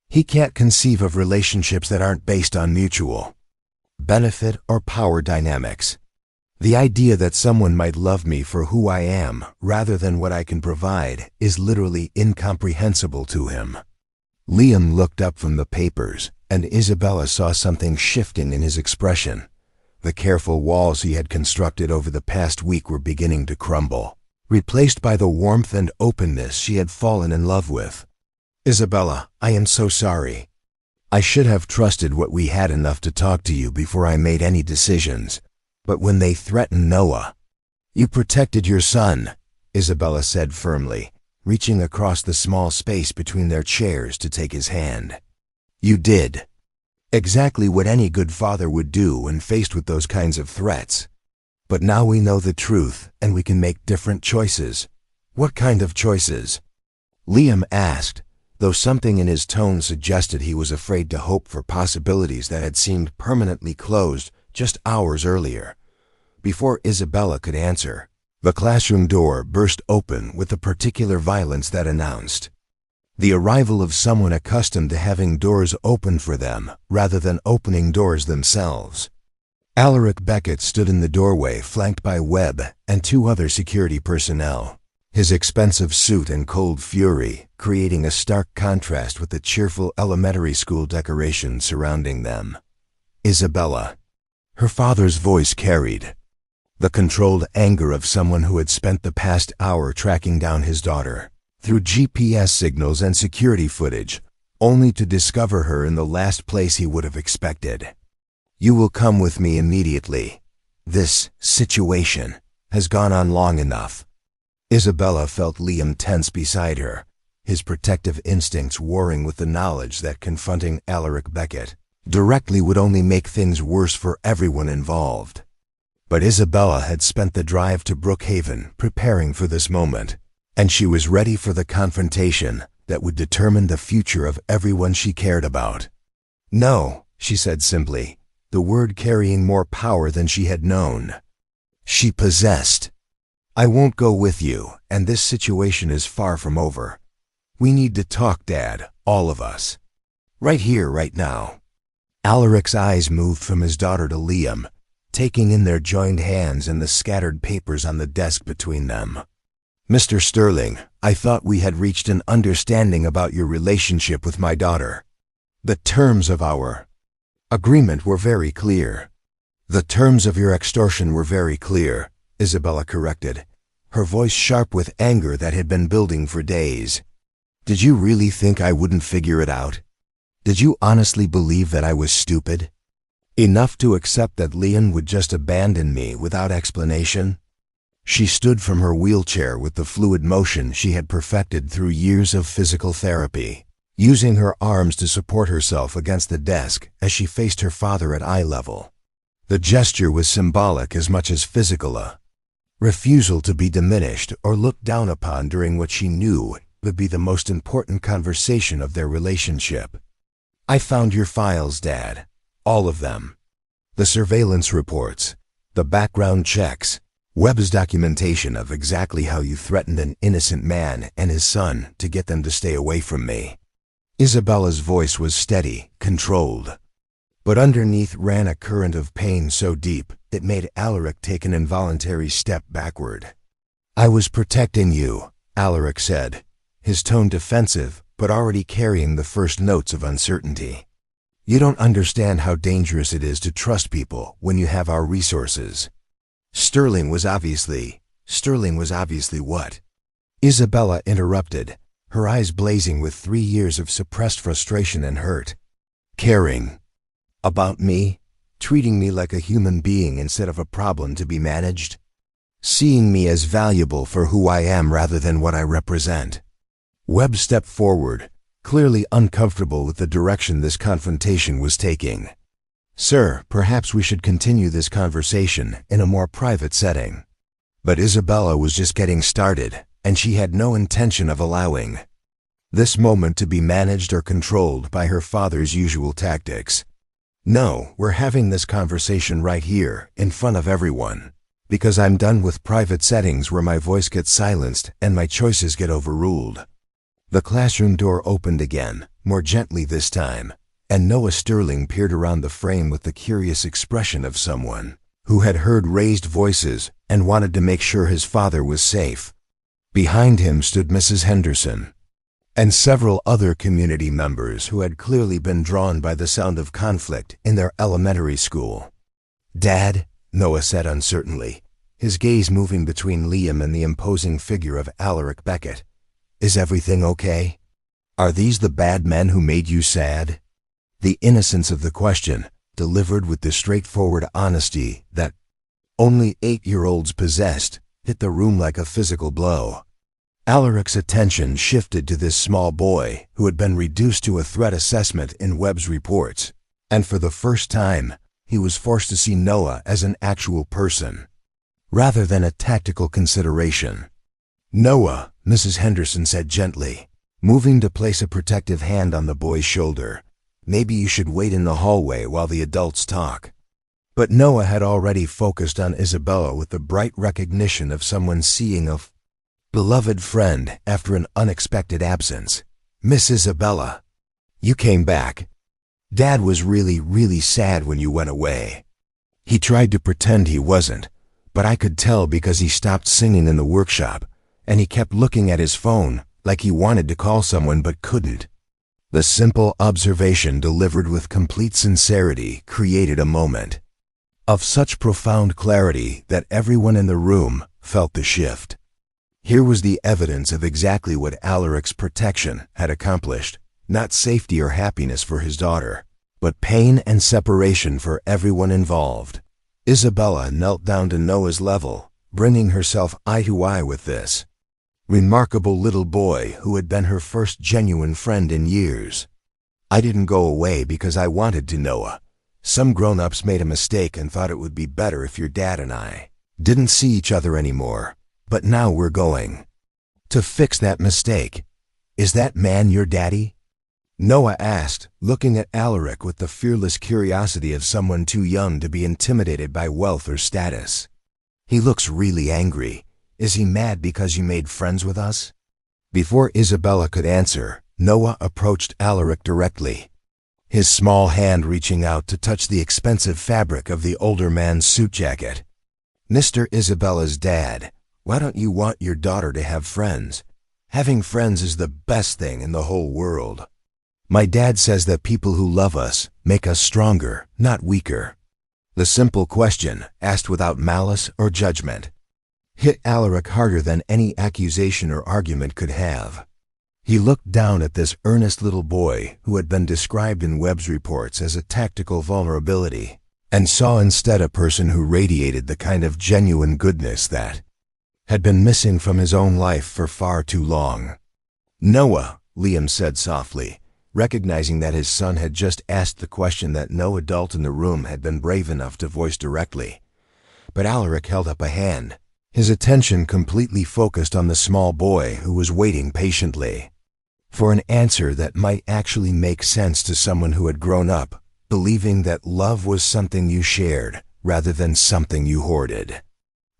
A: "He can't conceive of relationships that aren't based on mutual benefit or power dynamics. The idea that someone might love me for who I am rather than what I can provide is literally incomprehensible to him." Liam looked up from the papers, and Isabella saw something shifting in his expression. The careful walls he had constructed over the past week were beginning to crumble, replaced by the warmth and openness she had fallen in love with. "Isabella, I am so sorry. I should have trusted what we had enough to talk to you before I made any decisions. But when they threatened Noah, you protected your son," Isabella said firmly, reaching across the small space between their chairs to take his hand. "You did exactly what any good father would do when faced with those kinds of threats. But now we know the truth and we can make different choices." "What kind of choices?" Liam asked, though something in his tone suggested he was afraid to hope for possibilities that had seemed permanently closed just hours earlier. Before Isabella could answer, the classroom door burst open with a particular violence that announced the arrival of someone accustomed to having doors open for them rather than opening doors themselves. Alaric Beckett stood in the doorway, flanked by Webb and two other security personnel, his expensive suit and cold fury creating a stark contrast with the cheerful elementary school decorations surrounding them. "Isabella," her father's voice carried the controlled anger of someone who had spent the past hour tracking down his daughter through GPS signals and security footage, only to discover her in the last place he would have expected. "You will come with me immediately. This situation has gone on long enough." Isabella felt Liam tense beside her, his protective instincts warring with the knowledge that confronting Alaric Beckett directly would only make things worse for everyone involved. But Isabella had spent the drive to Brookhaven preparing for this moment, and she was ready for the confrontation that would determine the future of everyone she cared about. "No," she said simply, the word carrying more power than she had known. She possessed. "I won't go with you, and this situation is far from over. We need to talk, Dad, all of us. Right here, right now." Alaric's eyes moved from his daughter to Liam, taking in their joined hands and the scattered papers on the desk between them. "Mr. Sterling, I thought we had reached an understanding about your relationship with my daughter. The terms of our Agreement were very clear. The terms of your extortion were very clear, Isabella corrected, her voice sharp with anger that had been building for days. Did you really think I wouldn't figure it out? Did you honestly believe that I was stupid? Enough to accept that Leon would just abandon me without explanation? She stood from her wheelchair with the fluid motion she had perfected through years of physical therapy, using her arms to support herself against the desk as she faced her father at eye level. The gesture was symbolic as much as physical, a refusal to be diminished or looked down upon during what she knew would be the most important conversation of their relationship. I found your files, Dad. All of them. The surveillance reports, the background checks, Webb's documentation of exactly how you threatened an innocent man and his son to get them to stay away from me. Isabella's voice was steady, controlled. But underneath ran a current of pain so deep it made Alaric take an involuntary step backward. I was protecting you, Alaric said, his tone defensive but already carrying the first notes of uncertainty. You don't understand how dangerous it is to trust people when you have our resources. Sterling was obviously what? Isabella interrupted, her eyes blazing with 3 years of suppressed frustration and hurt. Caring. About me, treating me like a human being instead of a problem to be managed. Seeing me as valuable for who I am rather than what I represent. Webb stepped forward, clearly uncomfortable with the direction this confrontation was taking. Sir, perhaps we should continue this conversation in a more private setting. But Isabella was just getting started, and she had no intention of allowing this moment to be managed or controlled by her father's usual tactics. No, we're having this conversation right here, in front of everyone, because I'm done with private settings where my voice gets silenced and my choices get overruled. The classroom door opened again, more gently this time, and Noah Sterling peered around the frame with the curious expression of someone who had heard raised voices and wanted to make sure his father was safe. Behind him stood Mrs. Henderson, and several other community members who had clearly been drawn by the sound of conflict in their elementary school. Dad, Noah said uncertainly, his gaze moving between Liam and the imposing figure of Alaric Beckett. Is everything okay? Are these the bad men who made you sad? The innocence of the question, delivered with the straightforward honesty that only 8-year-olds possessed, hit the room like a physical blow. Alaric's attention shifted to this small boy who had been reduced to a threat assessment in Webb's reports, and for the first time, he was forced to see Noah as an actual person, rather than a tactical consideration. Noah, Mrs. Henderson said gently, moving to place a protective hand on the boy's shoulder. Maybe you should wait in the hallway while the adults talk. But Noah had already focused on Isabella with the bright recognition of someone seeing a beloved friend after an unexpected absence. Miss Isabella, you came back. Dad was really sad when you went away. He tried to pretend he wasn't, but I could tell because he stopped singing in the workshop, and he kept looking at his phone like he wanted to call someone but couldn't. The simple observation delivered with complete sincerity created a moment of such profound clarity that everyone in the room felt the shift. Here was the evidence of exactly what Alaric's protection had accomplished, not safety or happiness for his daughter, but pain and separation for everyone involved. Isabella knelt down to Noah's level, bringing herself eye to eye with this remarkable little boy who had been her first genuine friend in years. I didn't go away because I wanted to, Noah. Some grown-ups made a mistake and thought it would be better if your dad and I didn't see each other anymore, but now we're going to fix that mistake. Is that man your daddy? Noah asked, looking at Alaric with the fearless curiosity of someone too young to be intimidated by wealth or status. He looks really angry. Is he mad because you made friends with us? Before Isabella could answer, Noah approached Alaric directly, his small hand reaching out to touch the expensive fabric of the older man's suit jacket. Mr. Isabella's dad, why don't you want your daughter to have friends? Having friends is the best thing in the whole world. My dad says that people who love us make us stronger, not weaker. The simple question, asked without malice or judgment, hit Alaric harder than any accusation or argument could have. He looked down at this earnest little boy who had been described in Webb's reports as a tactical vulnerability, and saw instead a person who radiated the kind of genuine goodness that had been missing from his own life for far too long. "Noah," Liam said softly, recognizing that his son had just asked the question that no adult in the room had been brave enough to voice directly. But Alaric held up a hand, his attention completely focused on the small boy who was waiting patiently for an answer that might actually make sense to someone who had grown up believing that love was something you shared rather than something you hoarded.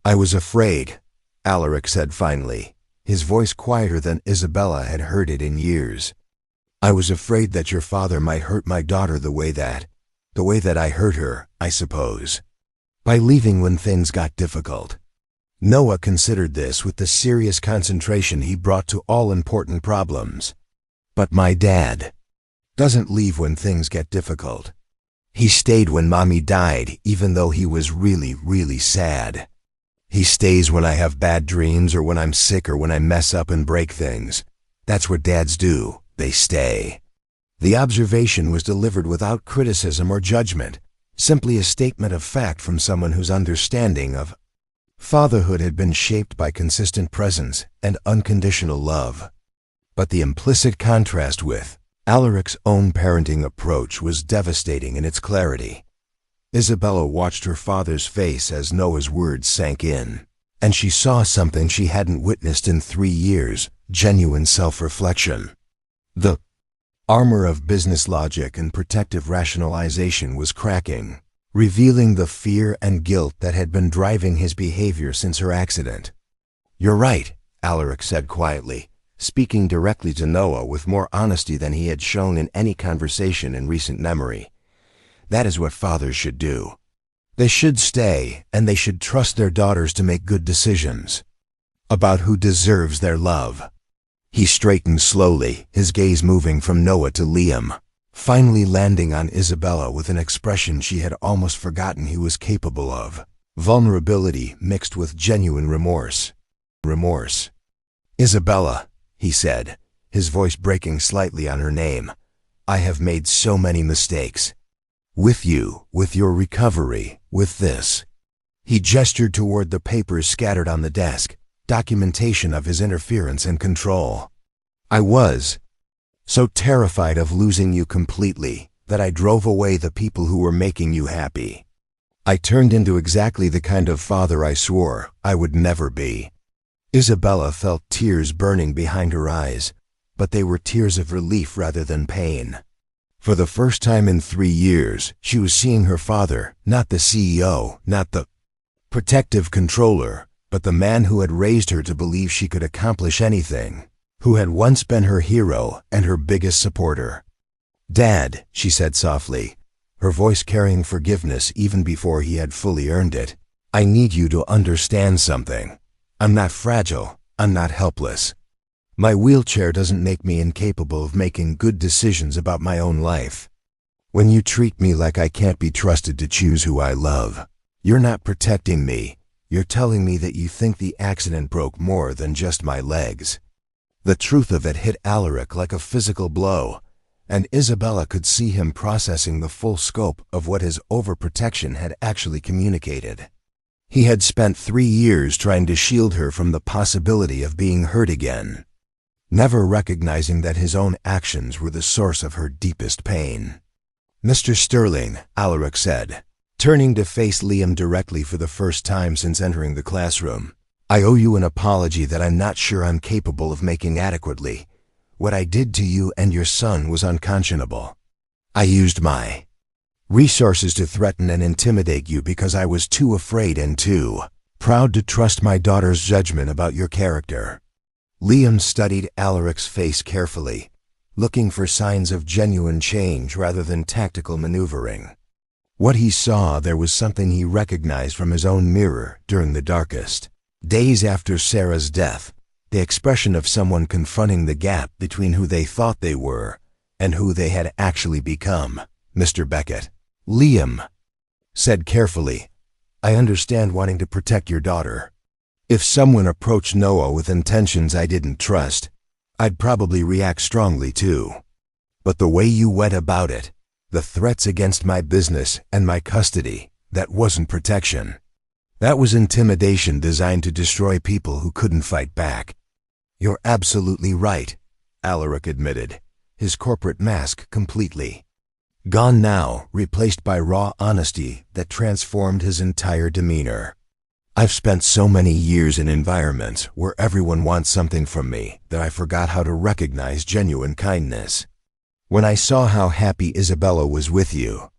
A: "I was afraid," Alaric said finally, his voice quieter than Isabella had heard it in years. "I was afraid that your father might hurt my daughter the way that I hurt her, I suppose, by leaving when things got difficult." Noah considered this with the serious concentration he brought to all important problems. "But my dad doesn't leave when things get difficult. He stayed when Mommy died, even though he was really, really sad. He stays when I have bad dreams or when I'm sick or when I mess up and break things. That's what dads do. They stay." The observation was delivered without criticism or judgment, simply a statement of fact from someone whose understanding of fatherhood had been shaped by consistent presence and unconditional love. But the implicit contrast with Alaric's own parenting approach was devastating in its clarity. Isabella watched her father's face as Noah's words sank in, and she saw something she hadn't witnessed in 3 years, genuine self-reflection. The armor of business logic and protective rationalization was cracking, revealing the fear and guilt that had been driving his behavior since her accident. "You're right," Alaric said quietly, speaking directly to Noah with more honesty than he had shown in any conversation in recent memory. "That is what fathers should do. They should stay, and they should trust their daughters to make good decisions about who deserves their love." He straightened slowly, his gaze moving from Noah to Liam, finally landing on Isabella with an expression she had almost forgotten he was capable of, vulnerability mixed with genuine remorse. "Isabella," he said, his voice breaking slightly on her name, "I have made so many mistakes. With you, with your recovery, with this." He gestured toward the papers scattered on the desk, documentation of his interference and control. "I was so terrified of losing you completely that I drove away the people who were making you happy. I turned into exactly the kind of father I swore I would never be." Isabella felt tears burning behind her eyes, but they were tears of relief rather than pain. For the first time in 3 years, she was seeing her father, not the CEO, not the protective controller, but the man who had raised her to believe she could accomplish anything, who had once been her hero and her biggest supporter. "Dad," she said softly, her voice carrying forgiveness even before he had fully earned it, "I need you to understand something. I'm not fragile. I'm not helpless. My wheelchair doesn't make me incapable of making good decisions about my own life. When you treat me like I can't be trusted to choose who I love, you're not protecting me. You're telling me that you think the accident broke more than just my legs." The truth of it hit Alaric like a physical blow, and Isabella could see him processing the full scope of what his overprotection had actually communicated. He had spent 3 years trying to shield her from the possibility of being hurt again, never recognizing that his own actions were the source of her deepest pain. "Mr. Sterling," Alaric said, turning to face Liam directly for the first time since entering the classroom, "I owe you an apology that I'm not sure I'm capable of making adequately. What I did to you and your son was unconscionable. I used my resources to threaten and intimidate you because I was too afraid and too proud to trust my daughter's judgment about your character." Liam studied Alaric's face carefully, looking for signs of genuine change rather than tactical maneuvering. What he saw there was something he recognized from his own mirror during the darkest days after Sarah's death, the expression of someone confronting the gap between who they thought they were and who they had actually become, Mr. Beckett. Liam said carefully, "I understand wanting to protect your daughter. If someone approached Noah with intentions I didn't trust, I'd probably react strongly too. But the way you went about it, the threats against my business and my custody, that wasn't protection. That was intimidation designed to destroy people who couldn't fight back." "You're absolutely right," Alaric admitted, his corporate mask completely gone now, replaced by raw honesty that transformed his entire demeanor. "I've spent so many years in environments where everyone wants something from me that I forgot how to recognize genuine kindness. When I saw how happy Isabella was with you,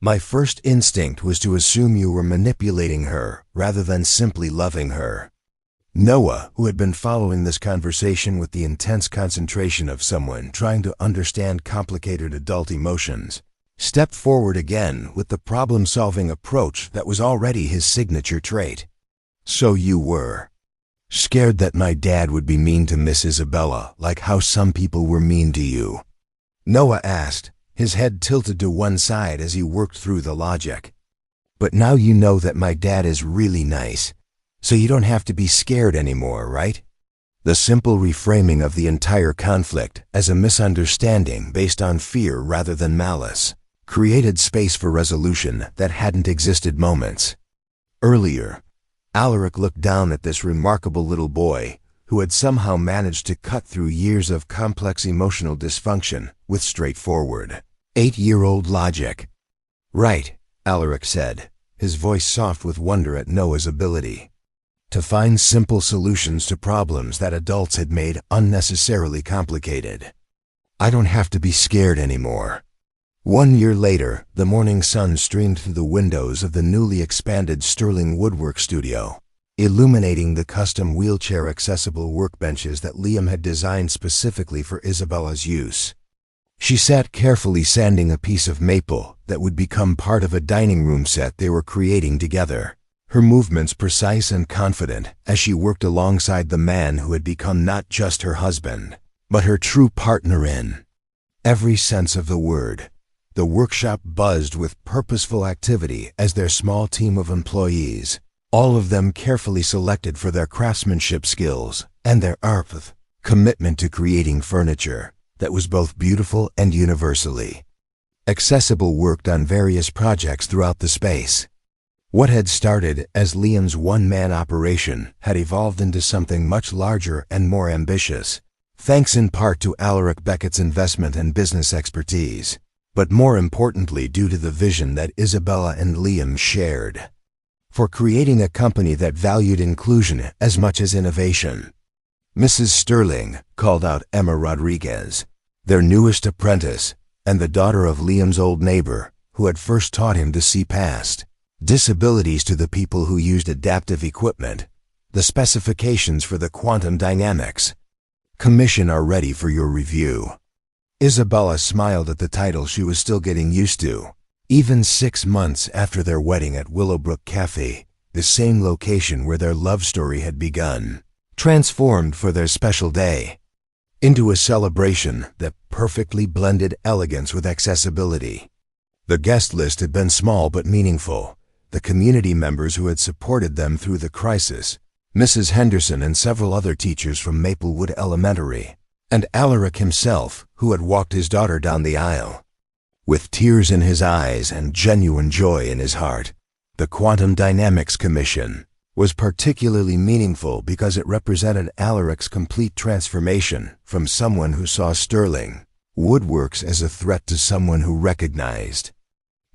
A: my first instinct was to assume you were manipulating her rather than simply loving her." Noah, who had been following this conversation with the intense concentration of someone trying to understand complicated adult emotions, stepped forward again with the problem-solving approach that was already his signature trait. "So you were scared that my dad would be mean to Miss Isabella, like how some people were mean to you?" Noah asked, his head tilted to one side as he worked through the logic. "But now you know that my dad is really nice, so you don't have to be scared anymore, right?" The simple reframing of the entire conflict as a misunderstanding based on fear rather than malice created space for resolution that hadn't existed moments earlier. Alaric looked down at this remarkable little boy who had somehow managed to cut through years of complex emotional dysfunction with straightforward, 8-year-old logic. "Right," Alaric said, his voice soft with wonder at Noah's ability to find simple solutions to problems that adults had made unnecessarily complicated. "I don't have to be scared anymore." 1 year later, the morning sun streamed through the windows of the newly expanded Sterling Woodwork Studio, illuminating the custom wheelchair-accessible workbenches that Liam had designed specifically for Isabella's use. She sat carefully sanding a piece of maple that would become part of a dining room set they were creating together, her movements precise and confident as she worked alongside the man who had become not just her husband, but her true partner in every sense of the word. The workshop buzzed with purposeful activity as their small team of employees, all of them carefully selected for their craftsmanship skills and their commitment to creating furniture that was both beautiful and universally accessible, worked on various projects throughout the space. What had started as Liam's one-man operation had evolved into something much larger and more ambitious, thanks in part to Alaric Beckett's investment and business expertise, but more importantly due to the vision that Isabella and Liam shared for creating a company that valued inclusion as much as innovation. Mrs. Sterling called out Emma Rodriguez, their newest apprentice, and the daughter of Liam's old neighbor, who had first taught him to see past disabilities, to the people who used adaptive equipment. "The specifications for the quantum dynamics commission are ready for your review." Isabella smiled at the title she was still getting used to, even 6 months after their wedding at Willowbrook Cafe, the same location where their love story had begun, transformed for their special day into a celebration that perfectly blended elegance with accessibility. The guest list had been small but meaningful. The community members who had supported them through the crisis, Mrs. Henderson and several other teachers from Maplewood Elementary, and Alaric himself, who had walked his daughter down the aisle. With tears in his eyes and genuine joy in his heart, the Quantum Dynamics Commission was particularly meaningful because it represented Alaric's complete transformation from someone who saw Sterling Woodworks as a threat to someone who recognized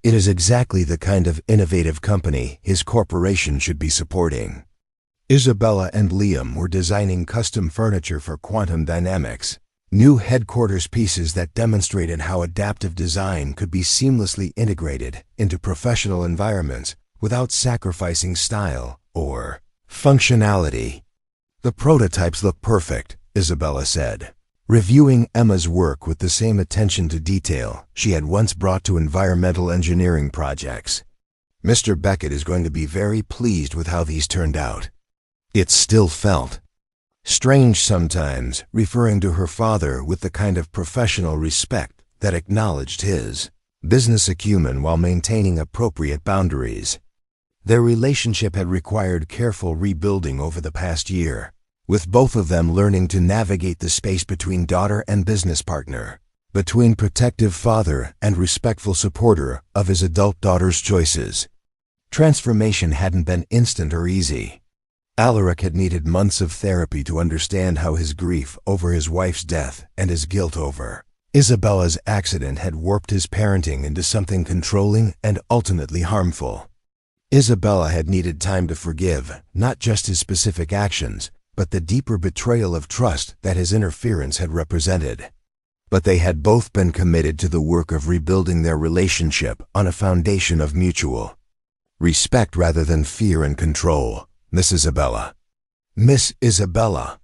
A: it is exactly the kind of innovative company his corporation should be supporting. Isabella and Liam were designing custom furniture for Quantum Dynamics, new headquarters pieces that demonstrated how adaptive design could be seamlessly integrated into professional environments without sacrificing style or functionality. "The prototypes look perfect," Isabella said, reviewing Emma's work with the same attention to detail she had once brought to environmental engineering projects. "Mr. Beckett is going to be very pleased with how these turned out." It still felt strange sometimes, referring to her father with the kind of professional respect that acknowledged his business acumen while maintaining appropriate boundaries. Their relationship had required careful rebuilding over the past year, with both of them learning to navigate the space between daughter and business partner, between protective father and respectful supporter of his adult daughter's choices. Transformation hadn't been instant or easy. Alaric had needed months of therapy to understand how his grief over his wife's death and his guilt over Isabella's accident had warped his parenting into something controlling and ultimately harmful. Isabella had needed time to forgive not just his specific actions, but the deeper betrayal of trust that his interference had represented. But they had both been committed to the work of rebuilding their relationship on a foundation of mutual respect rather than fear and control. Miss Isabella. Miss Isabella.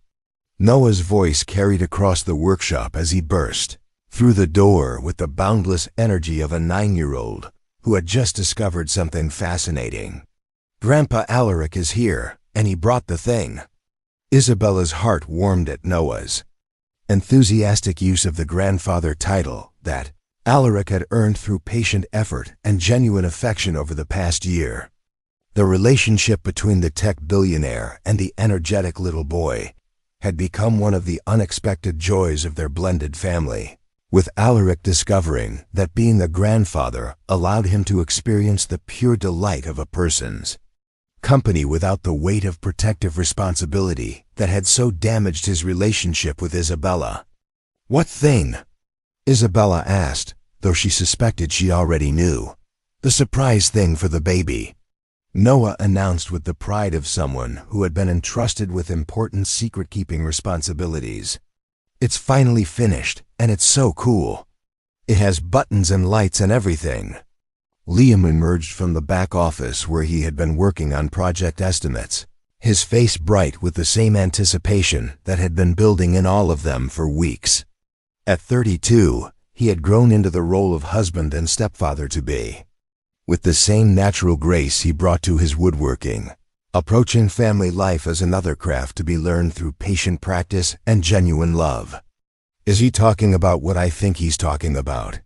A: Noah's voice carried across the workshop as he burst through the door with the boundless energy of a 9-year-old who had just discovered something fascinating. Grandpa Alaric is here, and he brought the thing. Isabella's heart warmed at Noah's enthusiastic use of the grandfather title that Alaric had earned through patient effort and genuine affection over the past year. The relationship between the tech billionaire and the energetic little boy had become one of the unexpected joys of their blended family, with Alaric discovering that being a grandfather allowed him to experience the pure delight of a person's company without the weight of protective responsibility that had so damaged his relationship with Isabella. What thing? Isabella asked, though she suspected she already knew. The surprise thing for the baby. Noah announced with the pride of someone who had been entrusted with important secret-keeping responsibilities. It's finally finished, and it's so cool. It has buttons and lights and everything. Liam emerged from the back office where he had been working on project estimates, his face bright with the same anticipation that had been building in all of them for weeks. At 32, he had grown into the role of husband and stepfather-to-be, with the same natural grace he brought to his woodworking, approaching family life as another craft to be learned through patient practice and genuine love. Is he talking about what I think he's talking about?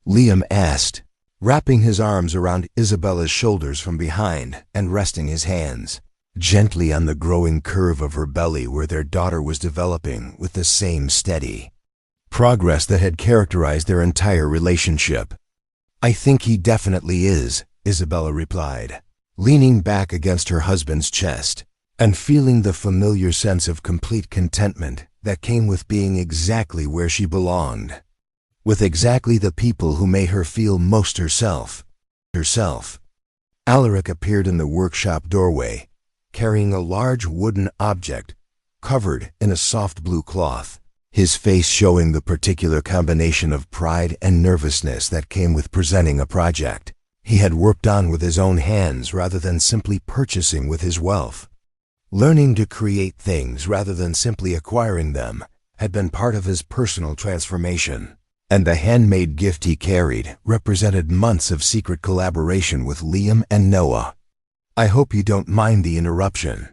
A: Liam asked, wrapping his arms around Isabella's shoulders from behind and resting his hands gently on the growing curve of her belly where their daughter was developing with the same steady progress that had characterized their entire relationship. I think he definitely is, Isabella replied, leaning back against her husband's chest and feeling the familiar sense of complete contentment that came with being exactly where she belonged, with exactly the people who made her feel most herself. Alaric appeared in the workshop doorway, carrying a large wooden object covered in a soft blue cloth, his face showing the particular combination of pride and nervousness that came with presenting a project he had worked on with his own hands rather than simply purchasing with his wealth. Learning to create things rather than simply acquiring them had been part of his personal transformation, and the handmade gift he carried represented months of secret collaboration with Liam and Noah. I hope you don't mind the interruption,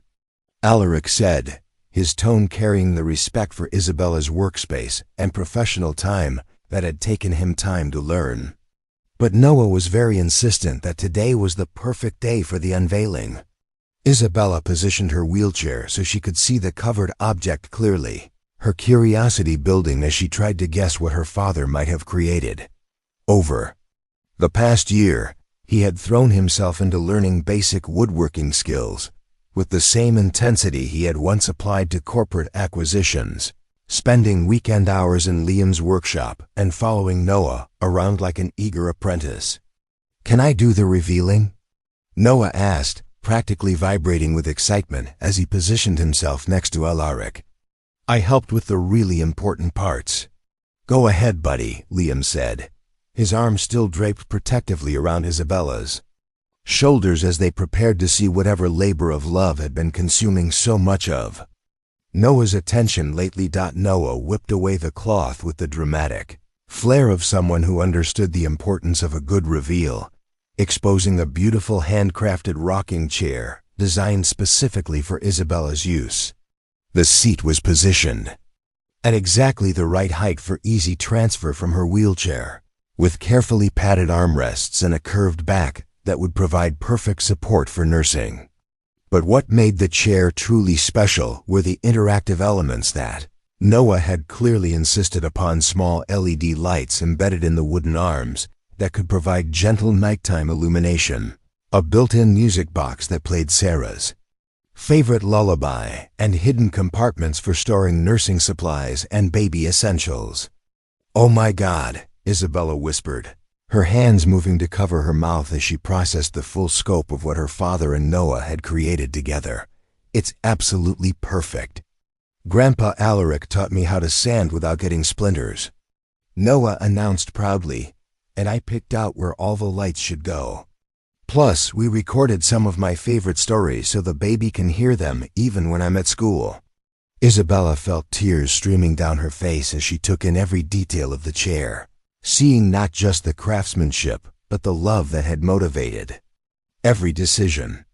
A: Alaric said, his tone carrying the respect for Isabella's workspace and professional time that had taken him time to learn. But Noah was very insistent that today was the perfect day for the unveiling. Isabella positioned her wheelchair so she could see the covered object clearly, her curiosity building as she tried to guess what her father might have created. Over the past year, he had thrown himself into learning basic woodworking skills, with the same intensity he had once applied to corporate acquisitions, spending weekend hours in Liam's workshop and following Noah around like an eager apprentice. Can I do the revealing? Noah asked, practically vibrating with excitement as he positioned himself next to Alaric. I helped with the really important parts. Go ahead, buddy, Liam said, his arm still draped protectively around Isabella's shoulders as they prepared to see whatever labor of love had been consuming so much of Noah's attention lately. Noah whipped away the cloth with the dramatic flair of someone who understood the importance of a good reveal, exposing a beautiful handcrafted rocking chair designed specifically for Isabella's use. The seat was positioned at exactly the right height for easy transfer from her wheelchair, with carefully padded armrests and a curved back that would provide perfect support for nursing. But what made the chair truly special were the interactive elements that Noah had clearly insisted upon: small LED lights embedded in the wooden arms that could provide gentle nighttime illumination, a built-in music box that played Sarah's favorite lullaby, and hidden compartments for storing nursing supplies and baby essentials. "Oh my God," Isabella whispered, her hands moving to cover her mouth as she processed the full scope of what her father and Noah had created together. "It's absolutely perfect. Grandpa Alaric taught me how to sand without getting splinters," Noah announced proudly, "and I picked out where all the lights should go. Plus, we recorded some of my favorite stories so the baby can hear them even when I'm at school." Isabella felt tears streaming down her face as she took in every detail of the chair, seeing not just the craftsmanship, but the love that had motivated every decision.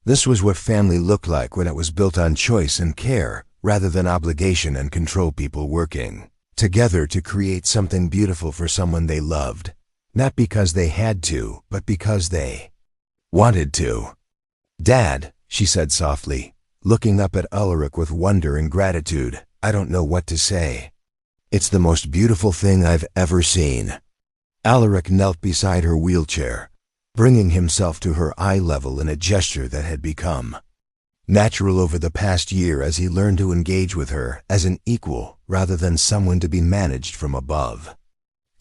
A: This was what family looked like when it was built on choice and care, rather than obligation and control. People working together to create something beautiful for someone they loved, not because they had to, but because they wanted to. "Dad," she said softly, looking up at Ulrich with wonder and gratitude, "I don't know what to say. It's the most beautiful thing I've ever seen." Alaric knelt beside her wheelchair, bringing himself to her eye level in a gesture that had become natural over the past year as he learned to engage with her as an equal rather than someone to be managed from above.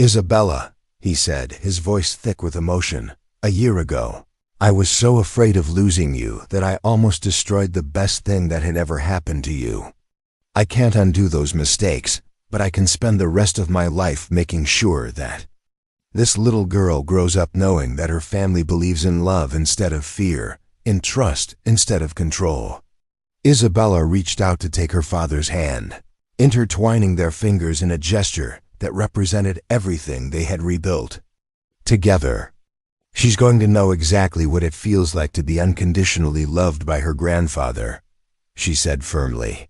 A: "Isabella," he said, his voice thick with emotion, "a year ago, I was so afraid of losing you that I almost destroyed the best thing that had ever happened to you. I can't undo those mistakes, but I can spend the rest of my life making sure that this little girl grows up knowing that her family believes in love instead of fear, in trust instead of control." Isabella reached out to take her father's hand, intertwining their fingers in a gesture that represented everything they had rebuilt together. "She's going to know exactly what it feels like to be unconditionally loved by her grandfather," she said firmly.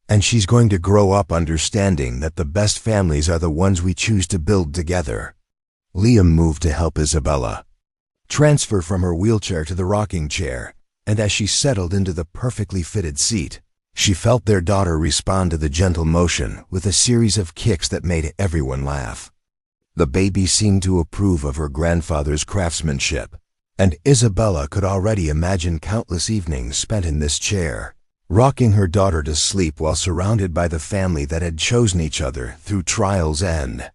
A: "And she's going to grow up understanding that the best families are the ones we choose to build together." Liam moved to help Isabella transfer from her wheelchair to the rocking chair, and as she settled into the perfectly fitted seat, she felt their daughter respond to the gentle motion with a series of kicks that made everyone laugh. The baby seemed to approve of her grandfather's craftsmanship, and Isabella could already imagine countless evenings spent in this chair, rocking her daughter to sleep while surrounded by the family that had chosen each other through trials and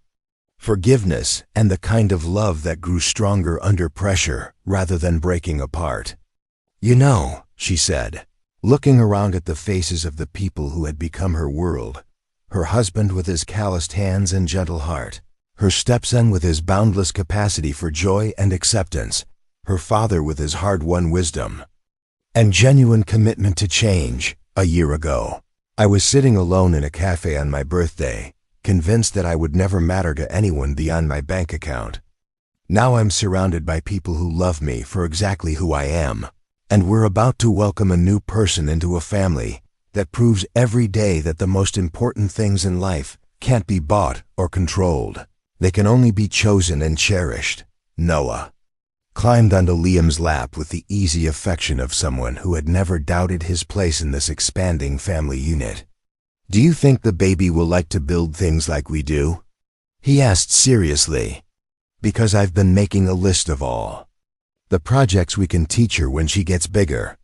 A: forgiveness, and the kind of love that grew stronger under pressure rather than breaking apart. "You know," she said, looking around at the faces of the people who had become her world, her husband with his calloused hands and gentle heart, her stepson with his boundless capacity for joy and acceptance, her father with his hard-won wisdom and genuine commitment to change. "A year ago, I was sitting alone in a cafe on my birthday, convinced that I would never matter to anyone beyond my bank account. Now I'm surrounded by people who love me for exactly who I am, and we're about to welcome a new person into a family that proves every day that the most important things in life can't be bought or controlled. They can only be chosen and cherished." Noah climbed onto Liam's lap with the easy affection of someone who had never doubted his place in this expanding family unit. "Do you think the baby will like to build things like we do?" he asked seriously. "Because I've been making a list of all the projects we can teach her when she gets bigger."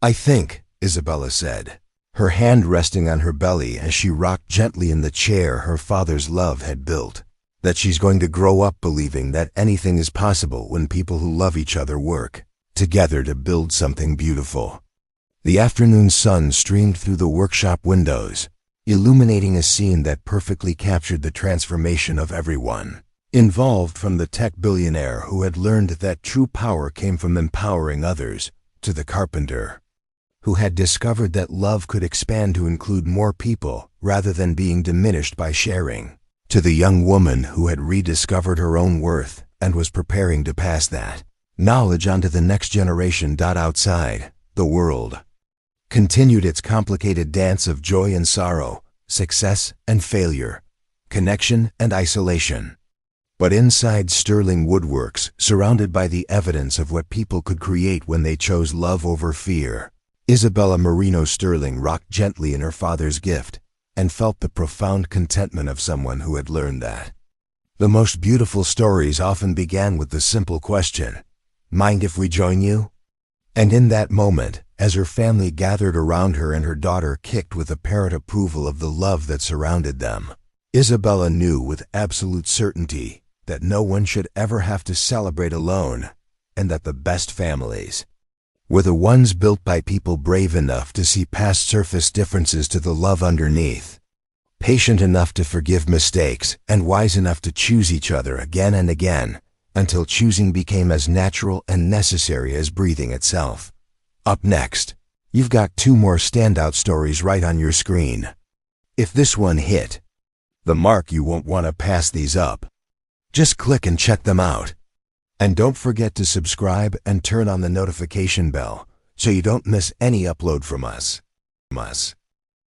A: "I think," Isabella said, her hand resting on her belly as she rocked gently in the chair her father's love had built, "that she's going to grow up believing that anything is possible when people who love each other work together to build something beautiful." The afternoon sun streamed through the workshop windows, illuminating a scene that perfectly captured the transformation of everyone involved, from the tech billionaire who had learned that true power came from empowering others, to the carpenter who had discovered that love could expand to include more people rather than being diminished by sharing, to the young woman who had rediscovered her own worth and was preparing to pass that knowledge on to the next generation. Outside, the world continued its complicated dance of joy and sorrow, success and failure, connection and isolation. But inside Sterling Woodworks, surrounded by the evidence of what people could create when they chose love over fear, Isabella Marino Sterling rocked gently in her father's gift and felt the profound contentment of someone who had learned that. The most beautiful stories often began with the simple question, "Mind if we join you?" And in that moment, as her family gathered around her and her daughter kicked with apparent approval of the love that surrounded them, Isabella knew with absolute certainty that no one should ever have to celebrate alone, and that the best families were the ones built by people brave enough to see past surface differences to the love underneath, patient enough to forgive mistakes, and wise enough to choose each other again and again, until choosing became as natural and necessary as breathing itself. Up next, you've got 2 more standout stories right on your screen. If this one hit the mark, you won't want to pass these up. Just click and check them out. And don't forget to subscribe and turn on the notification bell so you don't miss any upload from us.